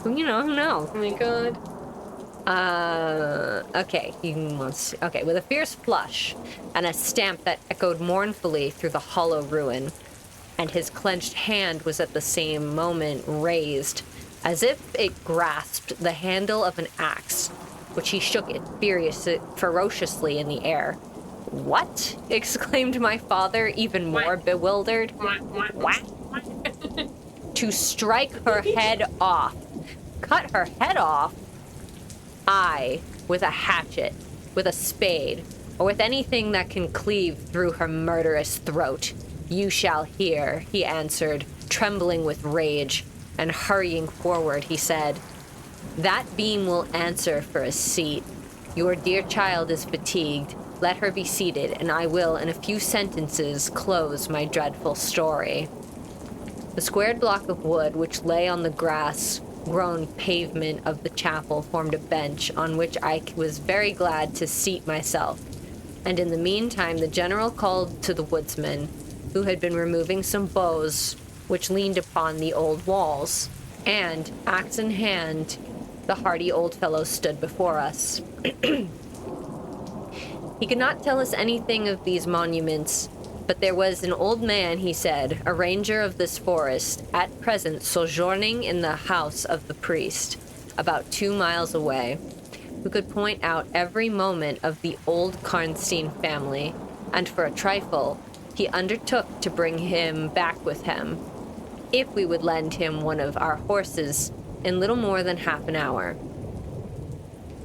know, who knows? Oh my god. Okay, okay, with a fierce flush and a stamp that echoed mournfully through the hollow ruin, and his clenched hand was at the same moment raised, as if it grasped the handle of an axe, which he shook it ferociously in the air. What? Exclaimed my father, even more bewildered. What? To strike her head off. Cut her head off? I, with a hatchet, with a spade, or with anything that can cleave through her murderous throat. You shall hear, he answered, trembling with rage, and hurrying forward, he said, That beam will answer for a seat. Your dear child is fatigued. Let her be seated, and I will, in a few sentences, close my dreadful story. The squared block of wood which lay on the grass-grown pavement of the chapel formed a bench on which I was very glad to seat myself, and in the meantime the general called to the woodsman, who had been removing some boughs which leaned upon the old walls, and, axe in hand, the hardy old fellow stood before us. He could not tell us anything of these monuments, but there was an old man, he said, a ranger of this forest, at present sojourning in the house of the priest, about 2 miles away, who could point out every moment of the old Karnstein family, and for a trifle, he undertook to bring him back with him, if we would lend him one of our horses in little more than half an hour.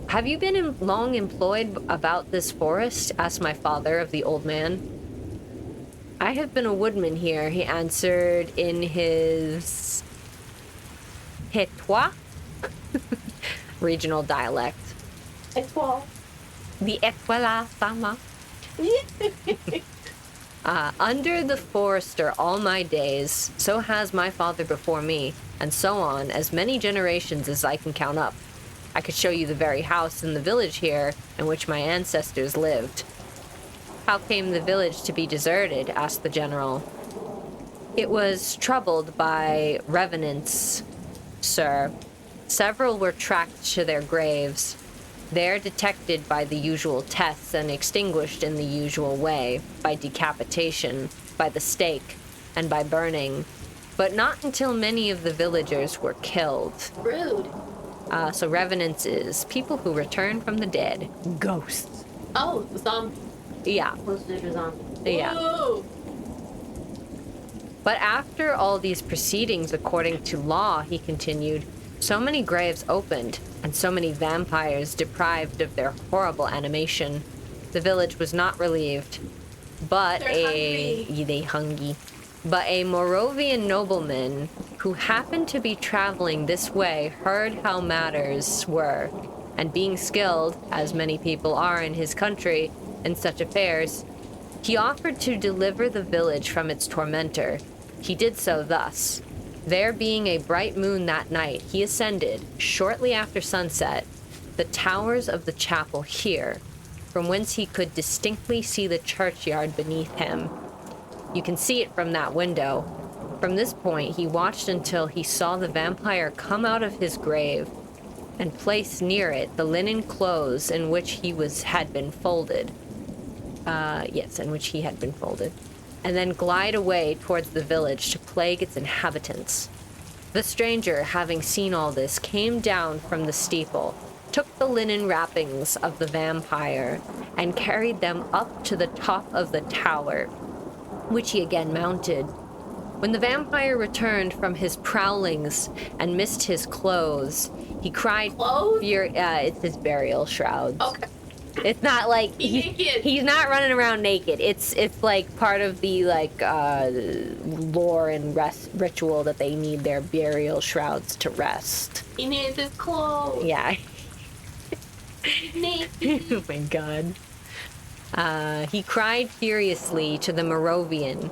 Have you been long employed about this forest? Asked my father of the old man. I have been a woodman here, he answered in his Petois regional dialect. Etoile. The Etoile sama. Under the forester all my days, so has my father before me, and so on, as many generations as I can count up. I could show you the very house in the village here in which my ancestors lived. How came the village to be deserted? Asked the general. It was troubled by revenants, sir. Several were tracked to their graves. There detected by the usual tests and extinguished in the usual way, by decapitation, by the stake, and by burning, but not until many of the villagers were killed. Rude. So revenants is people who return from the dead. Ghosts. Oh, zombie. Yeah. Closer to zombie. Yeah. Whoa. But after all these proceedings according to law, he continued, so many graves opened, and so many vampires deprived of their horrible animation, the village was not relieved. But they hungry. But a Moravian nobleman who happened to be traveling this way heard how matters were, and being skilled, as many people are in his country, in such affairs, he offered to deliver the village from its tormentor. He did so thus. There being a bright moon that night, he ascended, shortly after sunset, the towers of the chapel here, from whence he could distinctly see the churchyard beneath him. You can see it from that window. From this point, he watched until he saw the vampire come out of his grave and place near it the linen clothes in which had been folded. In which he had been folded. And then glide away towards the village to plague its inhabitants. The stranger, having seen all this, came down from the steeple, took the linen wrappings of the vampire, and carried them up to the top of the tower, which he again mounted. When the vampire returned from his prowlings and missed his clothes, he cried... Clothes? It's his burial shrouds. Okay. It's not like he's not running around naked. It's like part of the lore and ritual that they need their burial shrouds to rest. He needs his clothes. Yeah. Naked. Oh my god. He cried furiously to the Moravian,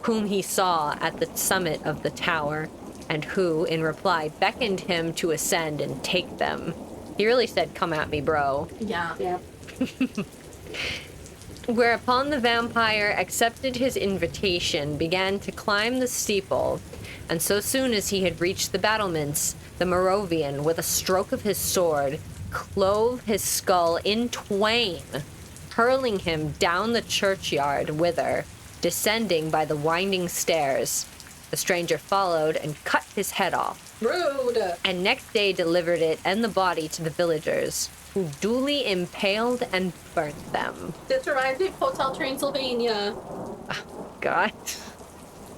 whom he saw at the summit of the tower, and who, in reply, beckoned him to ascend and take them. He really said, "Come at me, bro." Yeah. Whereupon the vampire accepted his invitation, began to climb the steeple, and so soon as he had reached the battlements, the Moravian, with a stroke of his sword, clove his skull in twain, hurling him down the churchyard, whither, descending by the winding stairs, the stranger followed and cut his head off. Rude. And next day delivered it and the body to the villagers, who duly impaled and burnt them. This reminds me of Hotel Transylvania. God.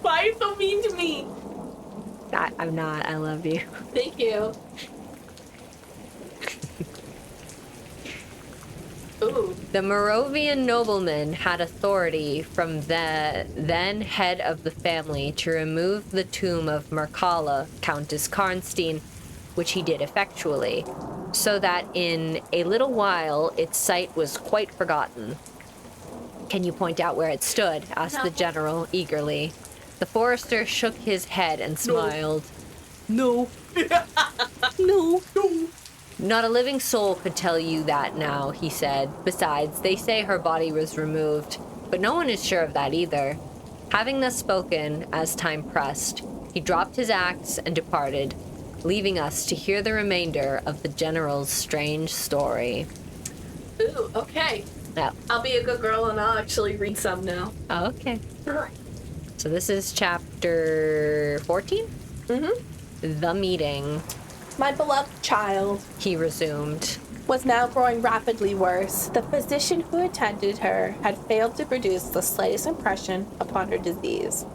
Why are you so mean to me? I'm not. I love you. Thank you. Ooh. The Moravian nobleman had authority from the then head of the family to remove the tomb of Mircalla, Countess Karnstein, which he did effectually, so that in a little while its site was quite forgotten. "Can you point out where it stood?" asked the general eagerly. The forester shook his head and smiled. No. No. "Not a living soul could tell you that now," he said. "Besides, they say her body was removed, but no one is sure of that either." Having thus spoken, as time pressed, he dropped his axe and departed, leaving us to hear the remainder of the general's strange story. Ooh, okay. Yeah. I'll be a good girl and I'll actually read some now. Oh, okay. So this is chapter 14? Mm-hmm. The meeting. My beloved child He resumed. was now growing rapidly worse. The physician who attended her had failed to produce the slightest impression upon her disease.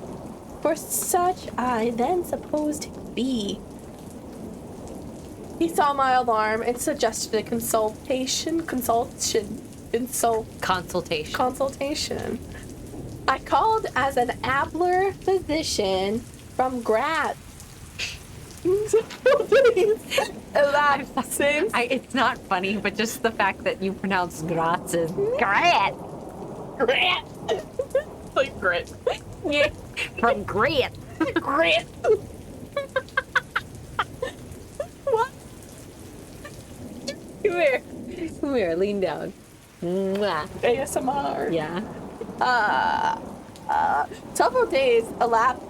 For such I then supposed him to be. He saw my alarm and suggested a consultation. I called as an Abler physician from Graz. Elapsing. It's not funny, but just the fact that you pronounce Graz is Grat. Grat. Like grit. Yeah. From Grat. Grit. What? Come here, lean down. Mwah. ASMR. Yeah. Several days elapsed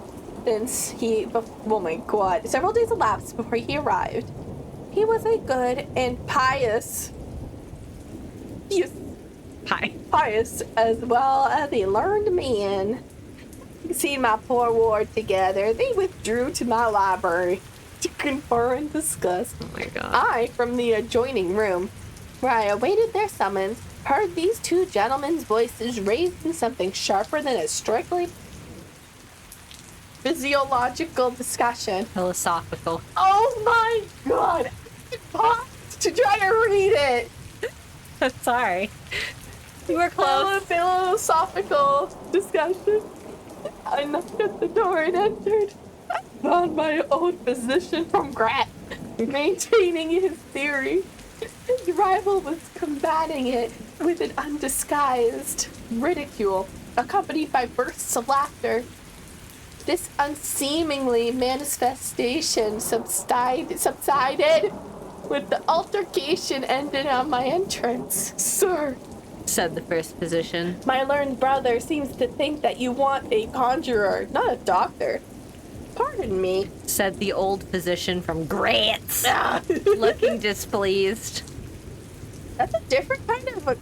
several days elapsed before he arrived. He was a good and pious as well as a learned man. Seeing my poor ward together, they withdrew to my library to confer and discuss. Oh my god. I, from the adjoining room, where I awaited their summons, heard these two gentlemen's voices raised in something sharper than a strictly physiological discussion. Philosophical. Oh my god! I paused to try to read it! Sorry. You were close. Philosophical discussion. I knocked at the door and entered. I found my old physician from Grat maintaining his theory. His rival was combating it with an undisguised ridicule, accompanied by bursts of laughter. This unseemly manifestation subsided with the altercation ended on my entrance. Sir, said the first physician. My learned brother seems to think that you want a conjurer, not a doctor. Pardon me, Said the old physician from Grants, That's looking displeased. a different kind of a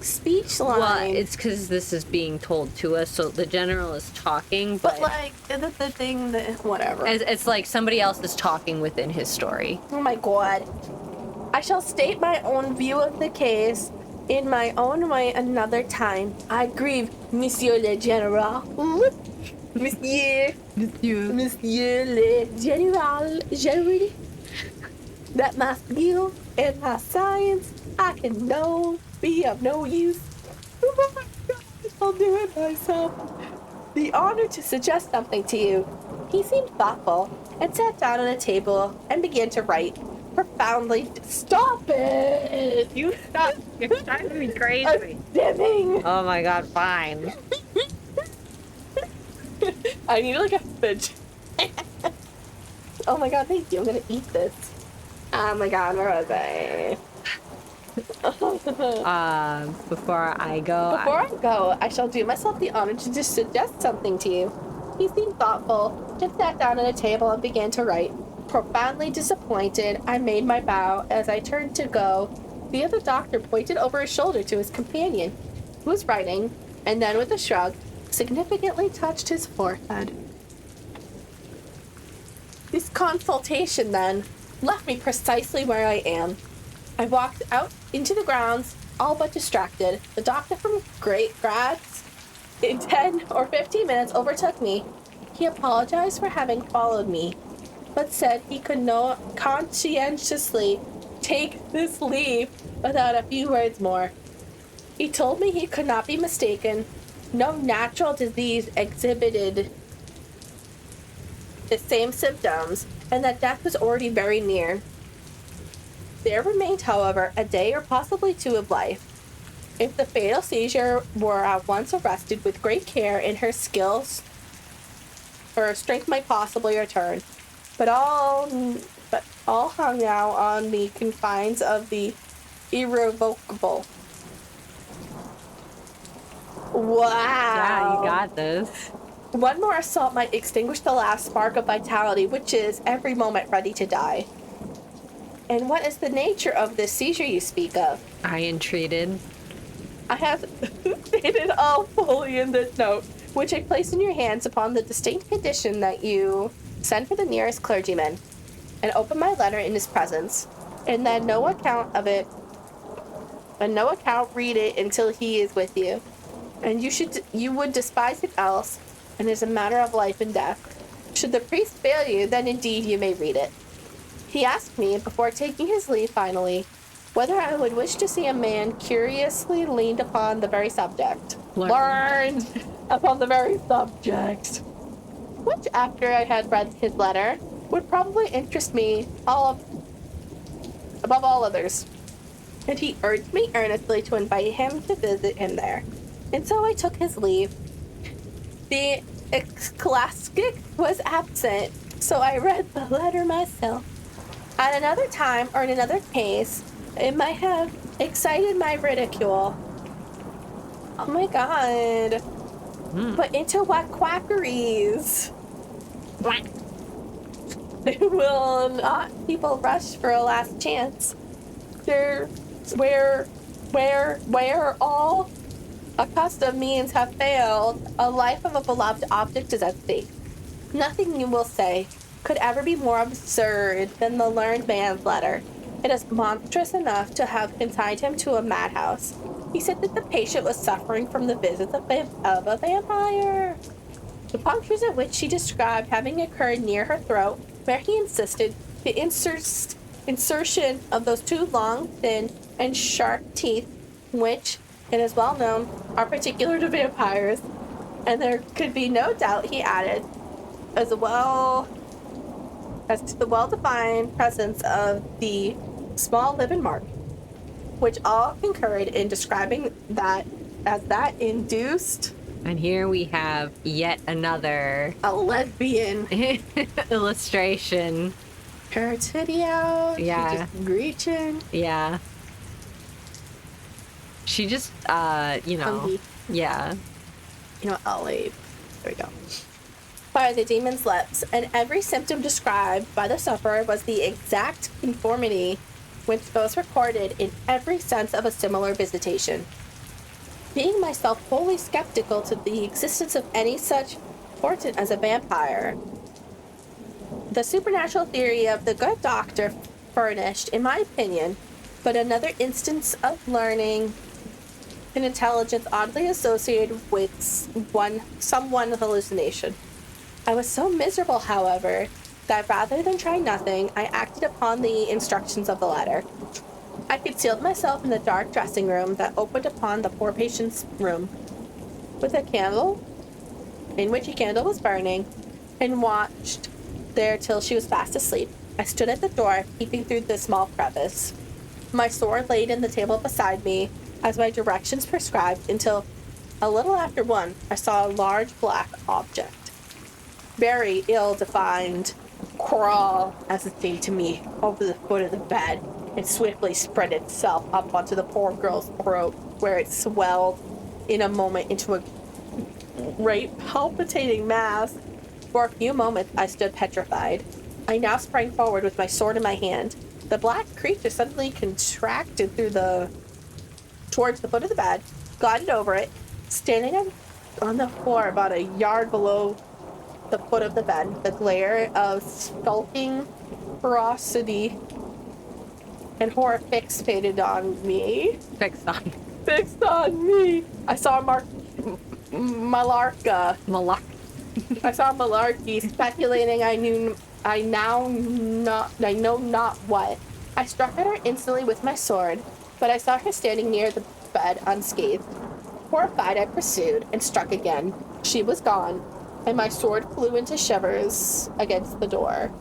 speech line. Well, it's because this is being told to us, so the general is talking, but like, the thing that, whatever. it's like somebody else is talking within his story. Oh my god. I shall state my own view of the case in my own way another time. I grieve, Monsieur le General. Monsieur le General, that my skill and my science I can know be of no use. Oh my God, I'll do it myself. The honor to suggest something to you. He seemed thoughtful and sat down at a table and began to write. Profoundly. Stop it! You stop. You're driving me crazy. I'm dimming. Oh my god, fine. I need like a fidget. Oh my god, thank you. I'm gonna eat this. Oh my god, where was I? Before I go, Before I go, I shall do myself the honor to just suggest something to you. He seemed thoughtful, just sat down at a table and began to write. Profoundly disappointed, I made my bow as I turned to go. The other doctor pointed over his shoulder to his companion, who was writing, and then with a shrug, significantly touched his forehead. This consultation, then, left me precisely where I am. I walked out into the grounds, all but distracted. The doctor from Graz, in 10 or 15 minutes, overtook me. He apologized for having followed me, but said he could not conscientiously take this leave without a few words more. He told me he could not be mistaken. No natural disease exhibited the same symptoms, and that death was already very near. There remained, however, a day or possibly two of life. If the fatal seizure were at once arrested with great care and her skills, her strength might possibly return. But all hung now on the confines of the irrevocable. Wow. yeah, you got this. One more assault might extinguish the last spark of vitality, which is every moment ready to die. And what is the nature of this seizure you speak of? I entreated. I have stated all fully in this note, which I place in your hands upon the distinct condition that you send for the nearest clergyman and open my letter in his presence, and then no account read it until he is with you. And you would despise it else, and it is a matter of life and death. Should the priest fail you, then indeed you may read it. He asked me, before taking his leave finally, whether I would wish to see a man curiously leaned upon the very subject. Learned upon the very subject. Which, after I had read his letter, would probably interest me above all others. And he urged me earnestly to invite him to visit him there. And so I took his leave. The ecclesiastic was absent, so I read the letter myself. At another time, or in another case, it might have excited my ridicule. Oh my god. But into what quackeries? Will not people rush for a last chance? Where all accustomed means have failed, a life of a beloved object is at stake. Nothing, you will say, could ever be more absurd than the learned man's letter. It is monstrous enough to have consigned him to a madhouse. He said that the patient was suffering from the visits of a vampire. The punctures at which she described having occurred near her throat, where he insisted the insertion of those two long, thin, and sharp teeth, which, it is well known, are particular to vampires. And there could be no doubt, he added, as to the well-defined presence of the small living mark, which all concurred in describing that as that induced. And here we have yet another A lesbian. illustration. Her titty out. Yeah. She just reaching. Yeah. She just, Hungry. yeah. You know, I'll leave. There we go. By the demon's lips, and every symptom described by the sufferer was the exact conformity with those recorded in every sense of a similar visitation. Being myself wholly skeptical to the existence of any such portent as a vampire, the supernatural theory of the good doctor furnished, in my opinion, but another instance of learning and intelligence oddly associated with someone's hallucination. I was so miserable, however, that rather than try nothing, I acted upon the instructions of the letter. I concealed myself in the dark dressing room that opened upon the poor patient's room, with a candle, in which a candle was burning, and watched there till she was fast asleep. I stood at the door, peeping through the small crevice, my sword laid in the table beside me, as my directions prescribed, until a little after 1, I saw a large black object, very ill-defined, crawl, as it seemed to me, over the foot of the bed, and swiftly spread itself up onto the poor girl's throat, where it swelled in a moment into a great palpitating mass. For a few moments I stood petrified. I now sprang forward with my sword in my hand. The black creature suddenly contracted towards the foot of the bed, glided over it, standing on the floor about a yard below the foot of the bed. The glare of skulking ferocity and horror fixated on me. Fixed on. Fixed on me. I saw Malarka. I saw Malarkey speculating I know not what. I struck at her instantly with my sword, but I saw her standing near the bed unscathed. Horrified, I pursued and struck again. She was gone, and my sword flew into shivers against the door.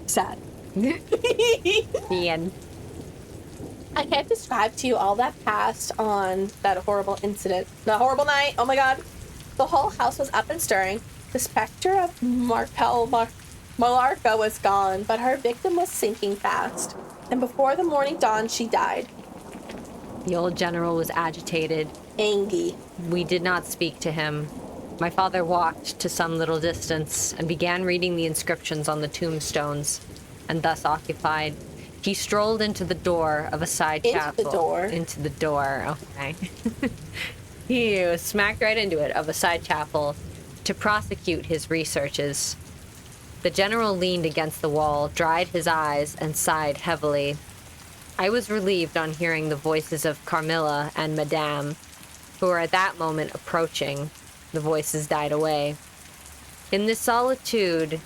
Sad. The end. I can't describe to you all that passed on that horrible incident. That horrible night. Oh my god. The whole house was up and stirring. The specter of Malarka was gone, but her victim was sinking fast. And before the morning dawned, she died. The old general was agitated. Angry. We did not speak to him. My father walked to some little distance and began reading the inscriptions on the tombstones, and thus occupied, he strolled into the door of a side chapel. Into the door, okay. He smacked right into it, of a side chapel, to prosecute his researches. The general leaned against the wall, dried his eyes, and sighed heavily. I was relieved on hearing the voices of Carmilla and Madame, who were at that moment approaching. The voices died away. In this solitude,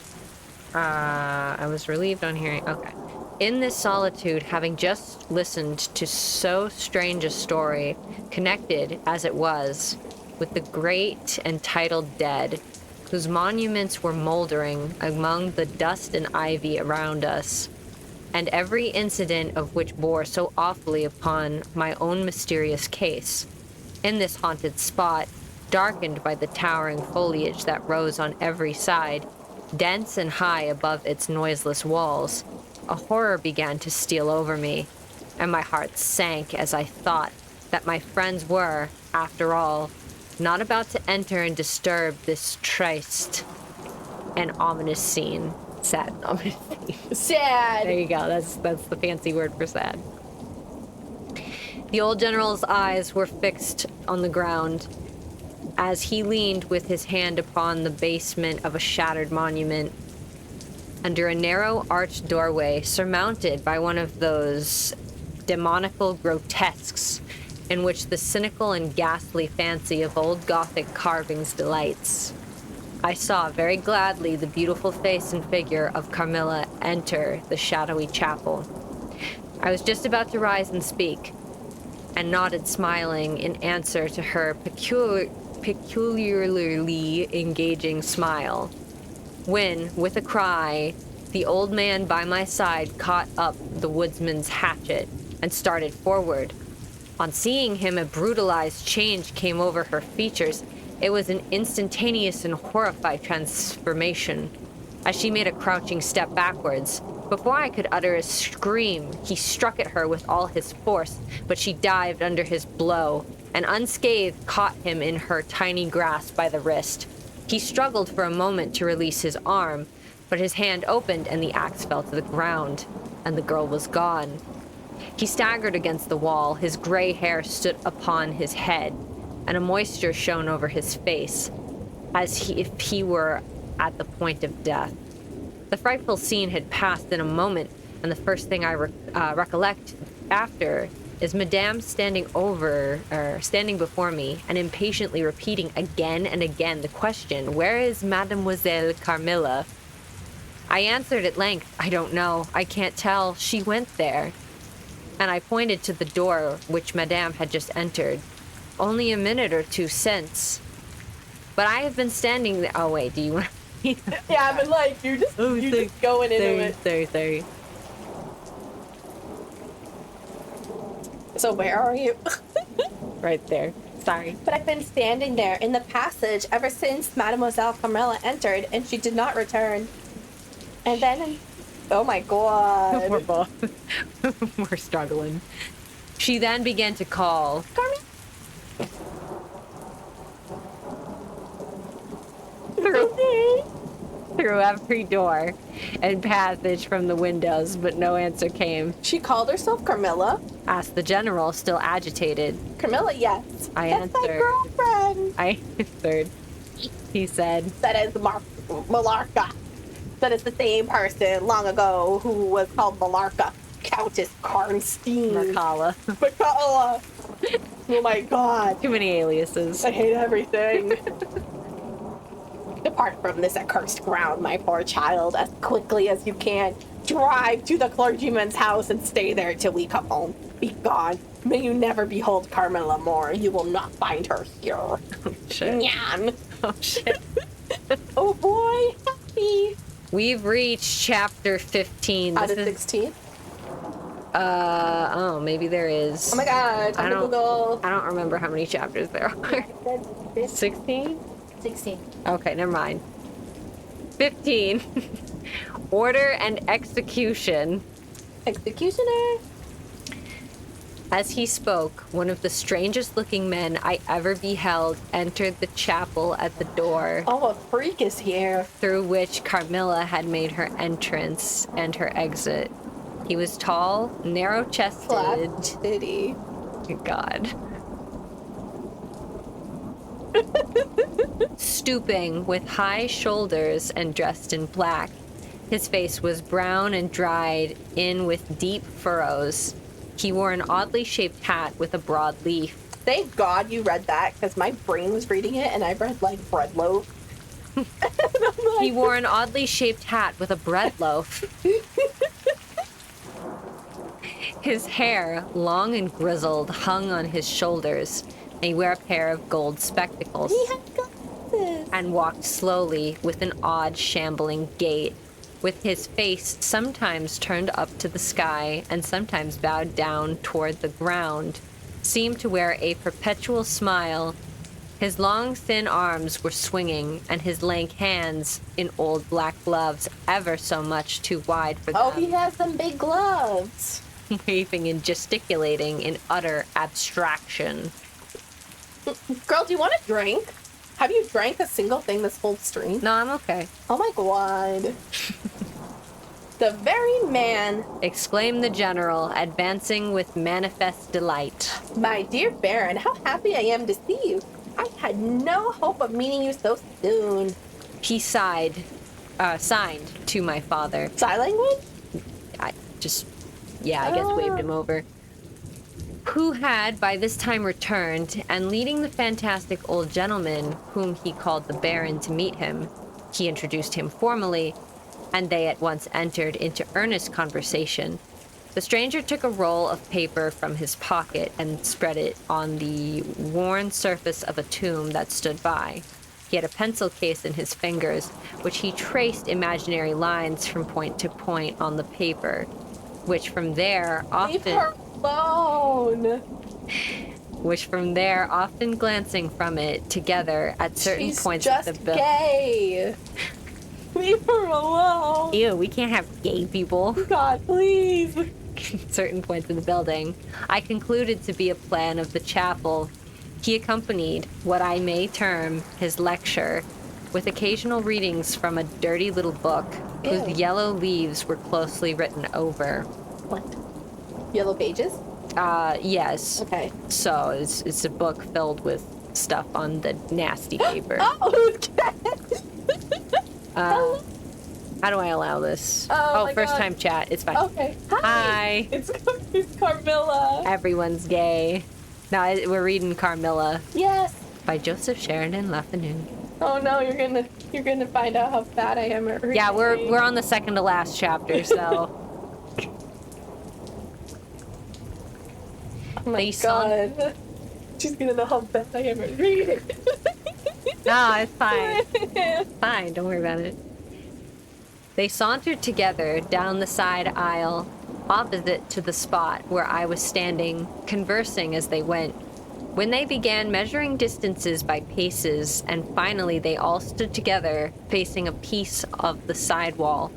I was relieved on hearing, okay. In this solitude, having just listened to so strange a story, connected, as it was, with the great and titled dead, whose monuments were moldering among the dust and ivy around us, and every incident of which bore so awfully upon my own mysterious case, in this haunted spot, darkened by the towering foliage that rose on every side, dense and high above its noiseless walls, a horror began to steal over me, and my heart sank as I thought that my friends were, after all, not about to enter and disturb this triste and ominous scene. Sad and ominous scene. Sad. There you go. That's the fancy word for sad. The old general's eyes were fixed on the ground as he leaned with his hand upon the basement of a shattered monument. Under a narrow arched doorway surmounted by one of those demoniacal grotesques in which the cynical and ghastly fancy of old Gothic carvings delights, I saw very gladly the beautiful face and figure of Carmilla enter the shadowy chapel. I was just about to rise and speak, and nodded smiling in answer to her peculiarly engaging smile, when, with a cry, the old man by my side caught up the woodsman's hatchet and started forward. On seeing him, a brutalized change came over her features. It was an instantaneous and horrified transformation. as she made a crouching step backwards. Before I could utter a scream, he struck at her with all his force, but she dived under his blow, and unscathed caught him in her tiny grasp by the wrist. He struggled for a moment to release his arm, but his hand opened and the axe fell to the ground, and the girl was gone. He staggered against the wall, his gray hair stood upon his head, and a moisture shone over his face, as if he were at the point of death. The frightful scene had passed in a moment, and the first thing I recollect after is Madame standing before me and impatiently repeating again and again the question, "Where is Mademoiselle Carmilla?" I answered at length, "I don't know. I can't tell. She went there." And I pointed to the door which Madame had just entered. "Only a minute or two since. But I have been standing there." Oh, wait, do you want to... Yeah, but like, you're just going into it. Sorry. So where are you? Right there. Sorry. But I've been standing there in the passage ever since Mademoiselle Carmilla entered, and she did not return. And then, oh my god. We're both. We're struggling. She then began to call, "Carmen!" through every door and passage from the windows, but no answer came. She called herself Carmilla. Asked the general, still agitated. Carmilla, yes. I That's my answered. girlfriend. I answered. He said, That is Malarca. That is the same person long ago who was called Malarca. Countess Karnstein. Marcala. Marcala. Oh my god. Too many aliases. I hate everything. Depart from this accursed ground, my poor child, as quickly as you can. Drive to the clergyman's house and stay there till we come home. Be gone. May you never behold Carmilla more. You will not find her here. Oh, shit. Nyan. Oh, shit. Oh boy, happy. We've reached chapter 15. Out This of is- 16? Oh, maybe there is. Oh my god, time to Google. I don't remember how many chapters there are. 16? 16. Okay, never mind. 15. Order and execution. Executioner. As he spoke, one of the strangest looking men I ever beheld entered the chapel at the door Oh, a freak is here. through which Carmilla had made her entrance and her exit. He was tall, narrow-chested. Flat titty. God. Stooping with high shoulders and dressed in black. His face was brown and dried in with deep furrows. He wore an oddly shaped hat with a broad leaf. Thank God you read that, because my brain was reading it and I read like bread loaf. He wore an oddly shaped hat with a bread loaf. His hair, long and grizzled, hung on his shoulders, and he wore a pair of gold spectacles. He had glasses. And walked slowly with an odd shambling gait, with his face sometimes turned up to the sky and sometimes bowed down toward the ground, seemed to wear a perpetual smile. His long, thin arms were swinging, and his lank hands, in old black gloves, ever so much too wide for them, Oh, he has some big gloves. waving and gesticulating in utter abstraction. Girl, do you want a drink? Have you drank a single thing this whole stream? No, I'm okay, Oh my god. The very man. exclaimed the general, advancing with manifest delight. My dear Baron, how happy I am to see you. I had no hope of meeting you so soon. He signed to my father. Sign language? I guess waved him over. Who had by this time returned, and leading the fantastic old gentleman, whom he called the Baron, to meet him, he introduced him formally, and they at once entered into earnest conversation. The stranger took a roll of paper from his pocket and spread it on the worn surface of a tomb that stood by. He had a pencil case in his fingers, which he traced imaginary lines from point to point on the paper, which from there Leave her alone. often glancing from it together at certain She's points just of the bill. gay. Leave her alone. Ew, we can't have gay people. God, please. Certain points in the building. I concluded to be a plan of the chapel. He accompanied what I may term his lecture, with occasional readings from a dirty little book whose Ew. yellow leaves were closely written over. What? Yellow pages? Yes. Okay. So it's a book filled with stuff on the nasty paper. Oh, okay. How do I allow this? Oh my first God. time chat. It's fine. Okay. Hi. Hi. It's Carmilla. Everyone's gay. No, we're reading Carmilla Yes. by Joseph Sheridan LaFontaine. Oh no, you're gonna find out how bad I am at reading. Yeah, we're on the second to last chapter, so Oh my They saw- God. She's gonna know how bad I am at reading. no, it's fine. Fine, don't worry about it. They sauntered together down the side aisle, opposite to the spot where I was standing, conversing as they went. When they began measuring distances by paces, and finally they all stood together, facing a piece of the side wall,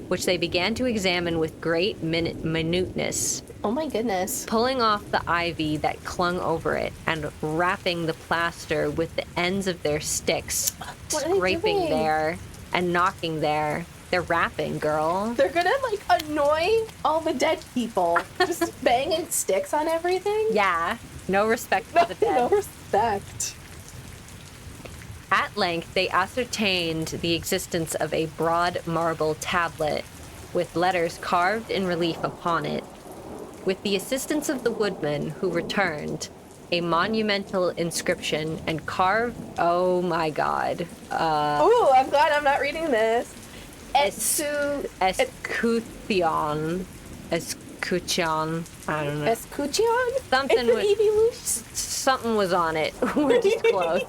which they began to examine with great minuteness, Oh my goodness. pulling off the ivy that clung over it and rapping the plaster with the ends of their sticks, What are they scraping doing? there and knocking there. They're rapping, girl. They're gonna like annoy all the dead people. Just banging sticks on everything. Yeah, no respect for the dead. No respect. At length, they ascertained the existence of a broad marble tablet with letters carved in relief upon it. With the assistance of the woodman who returned, a monumental inscription and carved, oh my god, Ooh, I'm glad I'm not reading this. Escutcheon. Escutcheon. I don't know. Escutcheon? Something It's an with- evolution. Something was on it. We're just close.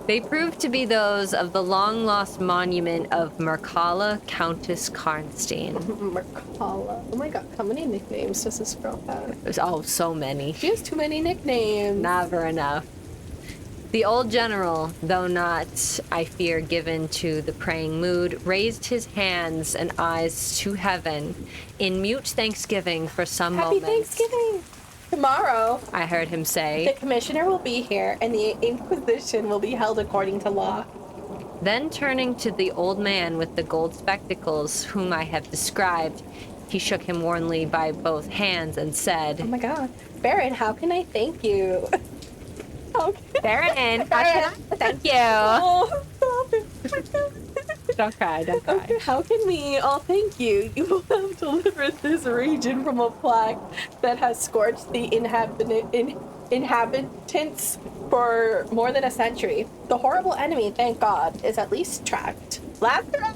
They proved to be those of the long-lost monument of Mircalla Countess Karnstein. Mircalla. Oh my god, how many nicknames does this girl have? There's so many. She has too many nicknames. Never enough. The old general, though not, I fear, given to the praying mood, raised his hands and eyes to heaven in mute thanksgiving for some Happy moments. Thanksgiving. Tomorrow, I heard him the say. commissioner will be here and the Inquisition will be held according to law. Then turning to the old man with the gold spectacles, whom I have described, he shook him warmly by both hands and Oh said, my god. Baron, how can I thank you? Baron, how can I thank you? Oh, stop it. Don't cry, don't cry. Okay, how can we all thank you? You have delivered this region from a plague that has scorched the inhabitants for more than a century. The horrible enemy, thank God, is at least tracked. Lazarus!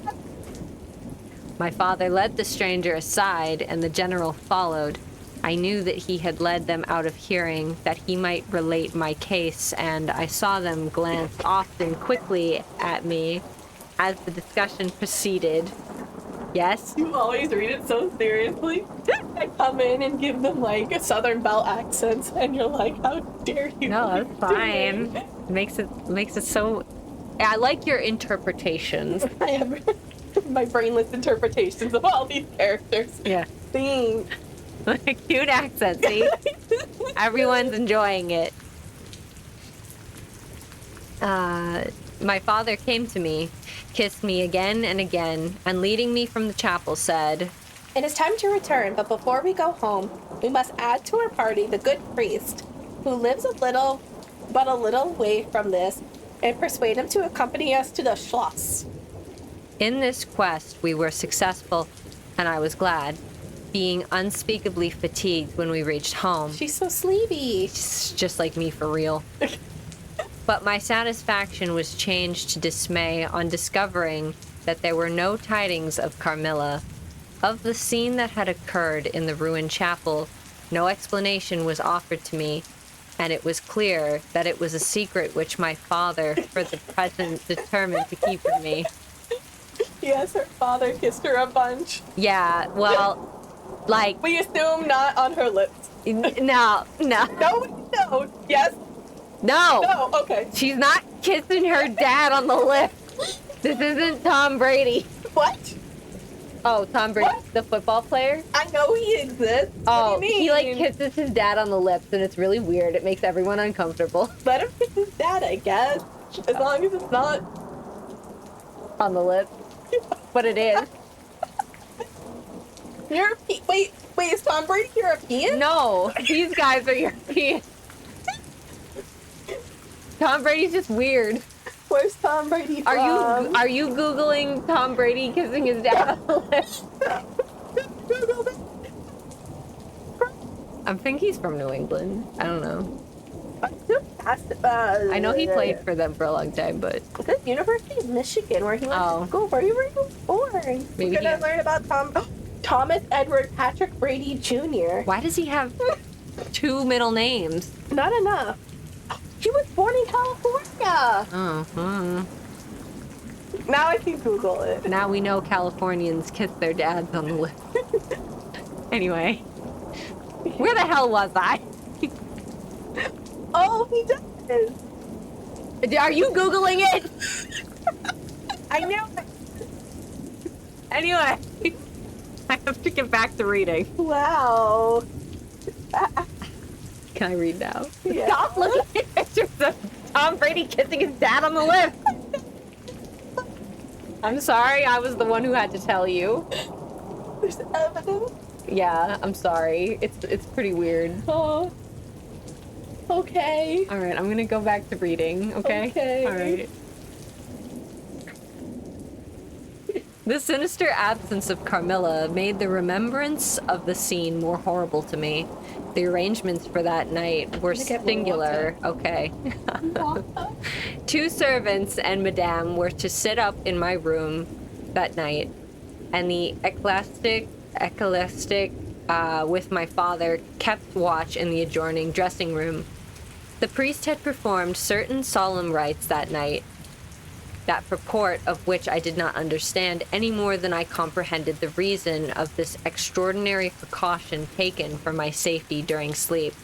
My father led the stranger aside, and the general followed. I knew that he had led them out of hearing, that he might relate my case, and I saw them glance often quickly at me as the discussion proceeded. Yes? You always read it so seriously. I come in and give them like Southern Belle accents, and you're like, how dare you? No, do that's it? fine. Makes it so... I like your interpretations. I have my brainless interpretations of all these characters. Yeah. Thanks. Cute accent, see? Everyone's enjoying it. My father came to me, kissed me again and again, and leading me from the chapel said, It is time to return, but before we go home, we must add to our party the good priest, who lives a little way from this, and persuade him to accompany us to the Schloss. In this quest we were successful, and I was glad, being unspeakably fatigued when we reached home. She's so sleepy. It's just like me for real. But my satisfaction was changed to dismay on discovering that there were no tidings of Carmilla. Of the scene that had occurred in the ruined chapel, no explanation was offered to me, and it was clear that it was a secret which my father, for the present, determined to keep from me. Yes, her father kissed her a bunch. Yeah, well, like, We assume not on her lips. no. No. Yes. No. No. Okay. She's not kissing her dad on the lip. This isn't Tom Brady. What? Oh, Tom Brady, What? the football player? I know he exists. Oh, What do you mean? he like kisses his dad on the lips, and it's really weird. It makes everyone uncomfortable. Let him kiss his dad, I guess. As long as it's not. On the lips. But it is. Wait, is Tom Brady European? No, these guys are European. Tom Brady's just weird. Where's Tom Brady from? Are you Googling Tom Brady kissing his dad on the lips? Google it. I think he's from New England. I don't know. I I know he played for them for a long time, but the University of Michigan, where he went Oh. to school. Where you were born? Maybe We're gonna he- learn about Thomas Edward Patrick Brady Jr. why does he have 2 middle names? Not enough. He was born in California. Oh, Now I can Google it. now we know Californians kiss their dads on the lips. Anyway, where the hell was I? Oh, he does. Are you Googling it? I knew it. Anyway, I have to get back to reading. Wow. Can I read now? Yeah. Stop looking at pictures of Tom Brady kissing his dad on the lips. I'm sorry, I was the one who had to tell you. There's evidence. Yeah, I'm sorry. It's pretty weird. Oh. Okay. All right, I'm gonna go back to reading. Okay. Okay. All right. The sinister absence of Carmilla made the remembrance of the scene more horrible to me. The arrangements for that night were gonna get more singular. Okay. 2 servants and Madame were to sit up in my room that night, and the ecclesiastic with my father kept watch in the adjoining dressing room. The priest had performed certain solemn rites that night, that purport of which I did not understand any more than I comprehended the reason of this extraordinary precaution taken for my safety during sleep.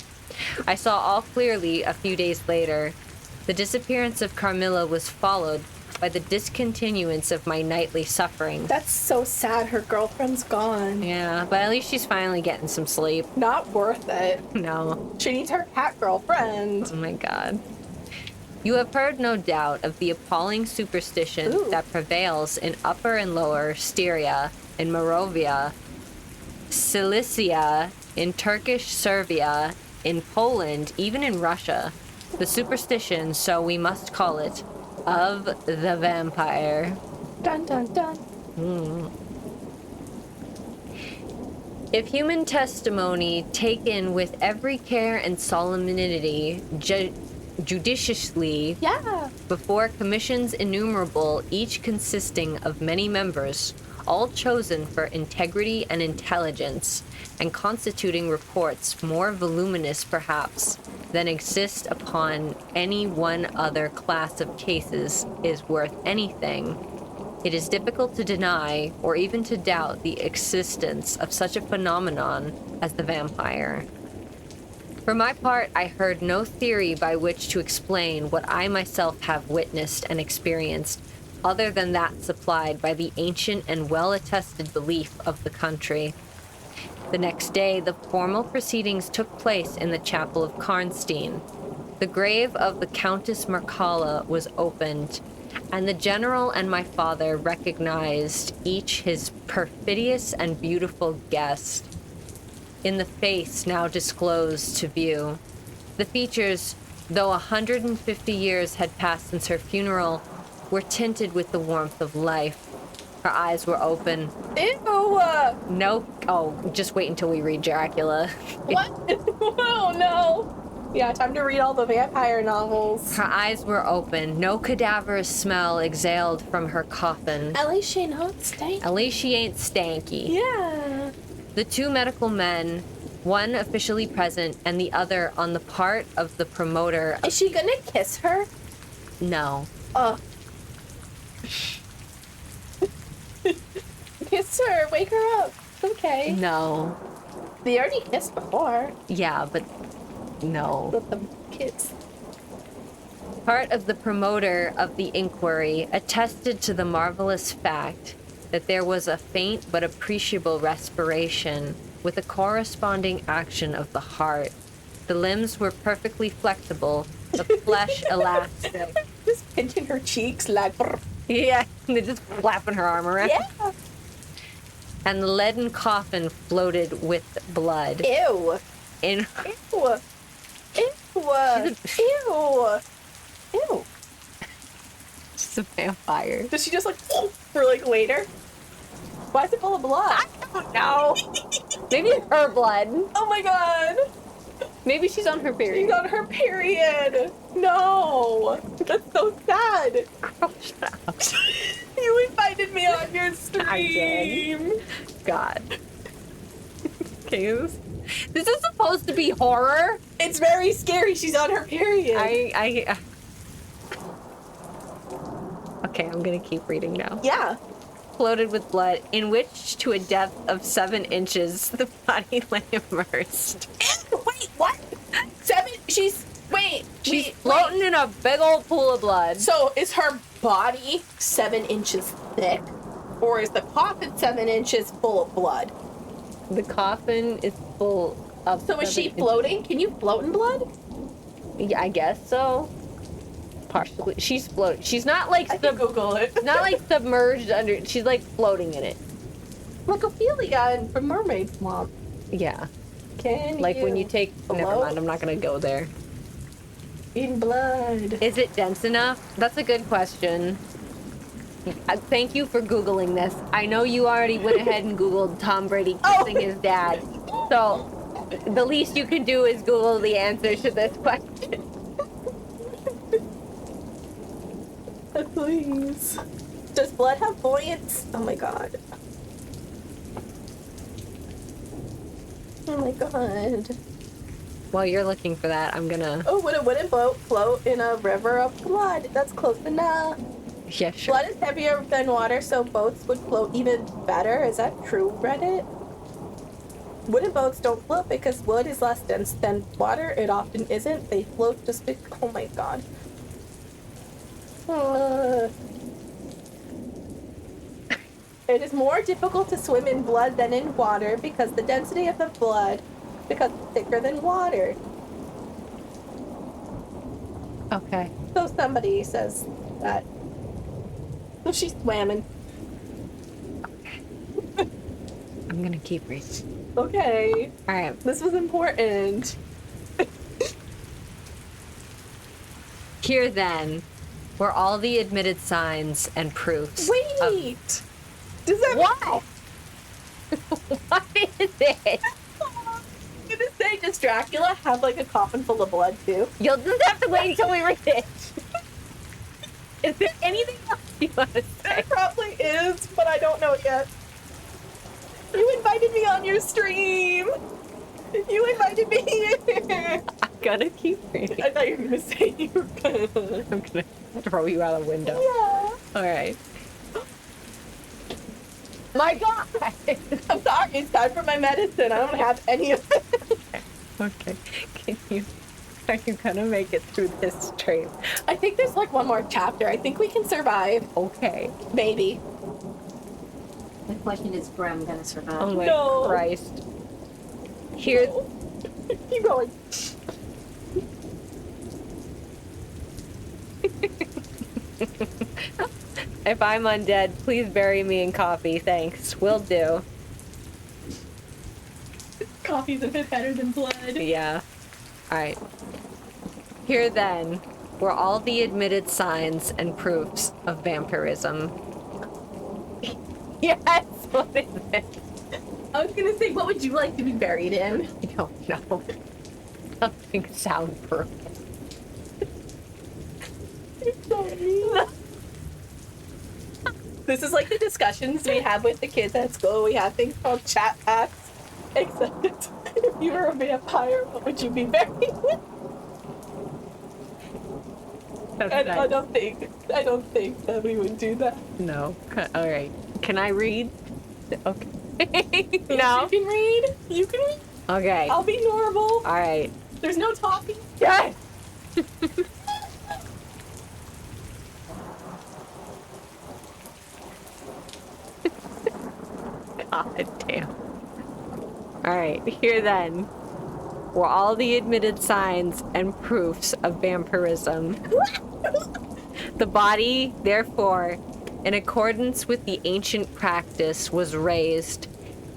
I saw all clearly a few days later. The disappearance of Carmilla was followed by the discontinuance of my nightly suffering. That's so sad. Her girlfriend's gone. Yeah, but at least she's finally getting some sleep. Not worth it. No. She needs her cat girlfriend. Oh my god. You have heard, no doubt, of the appalling superstition Ooh. that prevails in Upper and Lower Styria, in Moravia, Cilicia, in Turkish Serbia, in Poland, even in Russia. The superstition, so we must call it, of the vampire. Dun dun dun. If human testimony taken with every care and solemnity judiciously Yeah. before commissions innumerable, each consisting of many members, all chosen for integrity and intelligence, and constituting reports more voluminous perhaps than exist upon any one other class of cases, is worth anything, it is difficult to deny or even to doubt the existence of such a phenomenon as the vampire. For my part, I heard no theory by which to explain what I myself have witnessed and experienced, other than that supplied by the ancient and well-attested belief of the country. The next day, the formal proceedings took place in the chapel of Karnstein. The grave of the Countess Mircalla was opened, and the general and my father recognized each his perfidious and beautiful guest in the face now disclosed to view. The features, though 150 years had passed since her funeral, were tinted with the warmth of life. Her eyes were open. Ew. No, oh, just wait until we read Dracula. What? Oh no. Yeah, time to read all the vampire novels. Her eyes were open. No cadaverous smell exhaled from her coffin. At least she knows stay. At least she ain't stanky. Yeah. The 2 medical men, one officially present and the other on the part of the promoter. Is she gonna kiss her? No. Kiss her. Wake her up. Okay. No. They already kissed before Yeah, but no. with the kids. Part of the promoter of the inquiry attested to the marvelous fact that there was a faint but appreciable respiration with a corresponding action of the heart. The limbs were perfectly flexible, the flesh elastic. Just pinching her cheeks like. Brr. Yeah, they're just flapping her arm around. Yeah. And the leaden coffin floated with blood. Ew. In Ew. Ew. Ew. Ew. She's a vampire. Does she just like for like later? Why is it full of blood? I don't know. Maybe it's her blood. Oh my god. Maybe she's on her period. She's on her period. No. That's so sad. Girl, shut up. You invited me on your stream. I did. God. Okay, this is supposed to be horror. It's very scary. She's on her period. Okay, I'm gonna keep reading now. Yeah. Floated with blood, in which to a depth of 7 inches, the body lay immersed. Wait, what? 7? She's Floating in a big old pool of blood. So is her body 7 inches thick, or is the coffin 7 inches full of blood? The coffin is full of. So is she floating? Can you float in blood? Yeah, I guess so. Partially, she's floating. She's not like I can Google it. not like submerged under. She's like floating in it. Like Ophelia from Mermaid Swamp. Yeah, Can like you when you take. Never float mind. I'm not gonna go there. in blood? Is it dense enough? That's a good question. Thank you for Googling this. I know you already went ahead and Googled Tom Brady kissing his dad. So the least you can do is Google the answer to this question. Please. Does blood have buoyance? Oh my god. Oh my god. While you're looking for that, I'm gonna. Oh, would a wooden boat float in a river of blood? That's close enough. Yeah, sure. Blood is heavier than water, so boats would float even better. Is that true, Reddit? Wooden boats don't float because wood is less dense than water. It often isn't. They float just because. Oh my god. It is more difficult to swim in blood than in water because the density of the blood becomes thicker than water. Okay. So somebody says that. So she swam in. I'm gonna keep reading. Okay. All right. This was important. Here then were all the admitted signs and proofs. Wait! Does that What? What is it? I'm gonna say, does Dracula have like a coffin full of blood too? You'll just have to wait until we read it. Is there anything else you want to say? There probably is, but I don't know it yet. You invited me on your stream! You invited me here! I'm gonna keep reading. I thought you were gonna say you were gonna. I'm gonna throw you out a window. Yeah. All right. My God! I'm sorry, it's time for my medicine. I don't have any of it. Okay. Are you gonna make it through this stream? I think there's like one more chapter. I think we can survive. Okay. Maybe. The question is, where I'm gonna survive. Oh my No. Christ. Here. Keep going. If I'm undead, please bury me in coffee. Thanks. Will do. Coffee's a bit better than blood. Yeah. Alright. Here then were all the admitted signs and proofs of vampirism. Yes! What is it? I was gonna say, what would you like to be buried in? I don't know. Something soundproof. This is like the discussions we have with the kids at school. We have things called chat packs. Except if you were a vampire, what would you be buried with? That's And nice. I don't think that we would do that. No. Alright. Can I read? Okay. If No. you can read. You can read. Okay. I'll be normal. Alright. There's no talking. Yes! God damn. Alright, here then were all the admitted signs and proofs of vampirism. The body, therefore, in accordance with the ancient practice, was raised,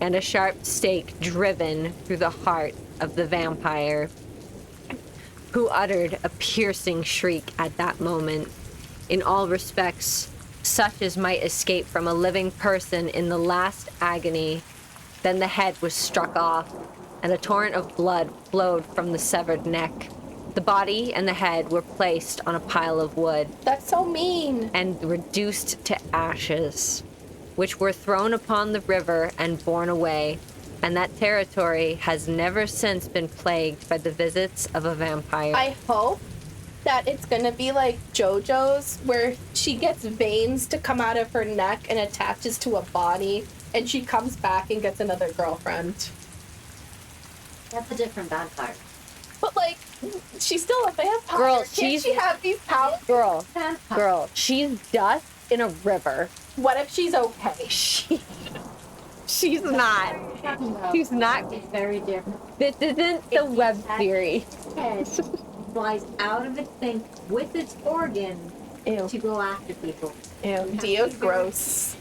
and a sharp stake driven through the heart of the vampire, who uttered a piercing shriek at that moment. In all respects, such as might escape from a living person in the last agony. Then the head was struck off, and a torrent of blood flowed from the severed neck. The body and the head were placed on a pile of wood That's so mean. and reduced to ashes, which were thrown upon the river and borne away, and that territory has never since been plagued by the visits of a vampire. I hope that it's gonna be like JoJo's, where she gets veins to come out of her neck and attaches to a body, and she comes back and gets another girlfriend. That's a different vampire. But like, she's still a vampire. Girl, Can't she's- she have these powers? Girl, she's dust in a river. What if she's okay? She's not. She's not. It's very different. This isn't the web series. Head flies out of its thing with its organ Ew. to go after people. Ew. Dio's gross.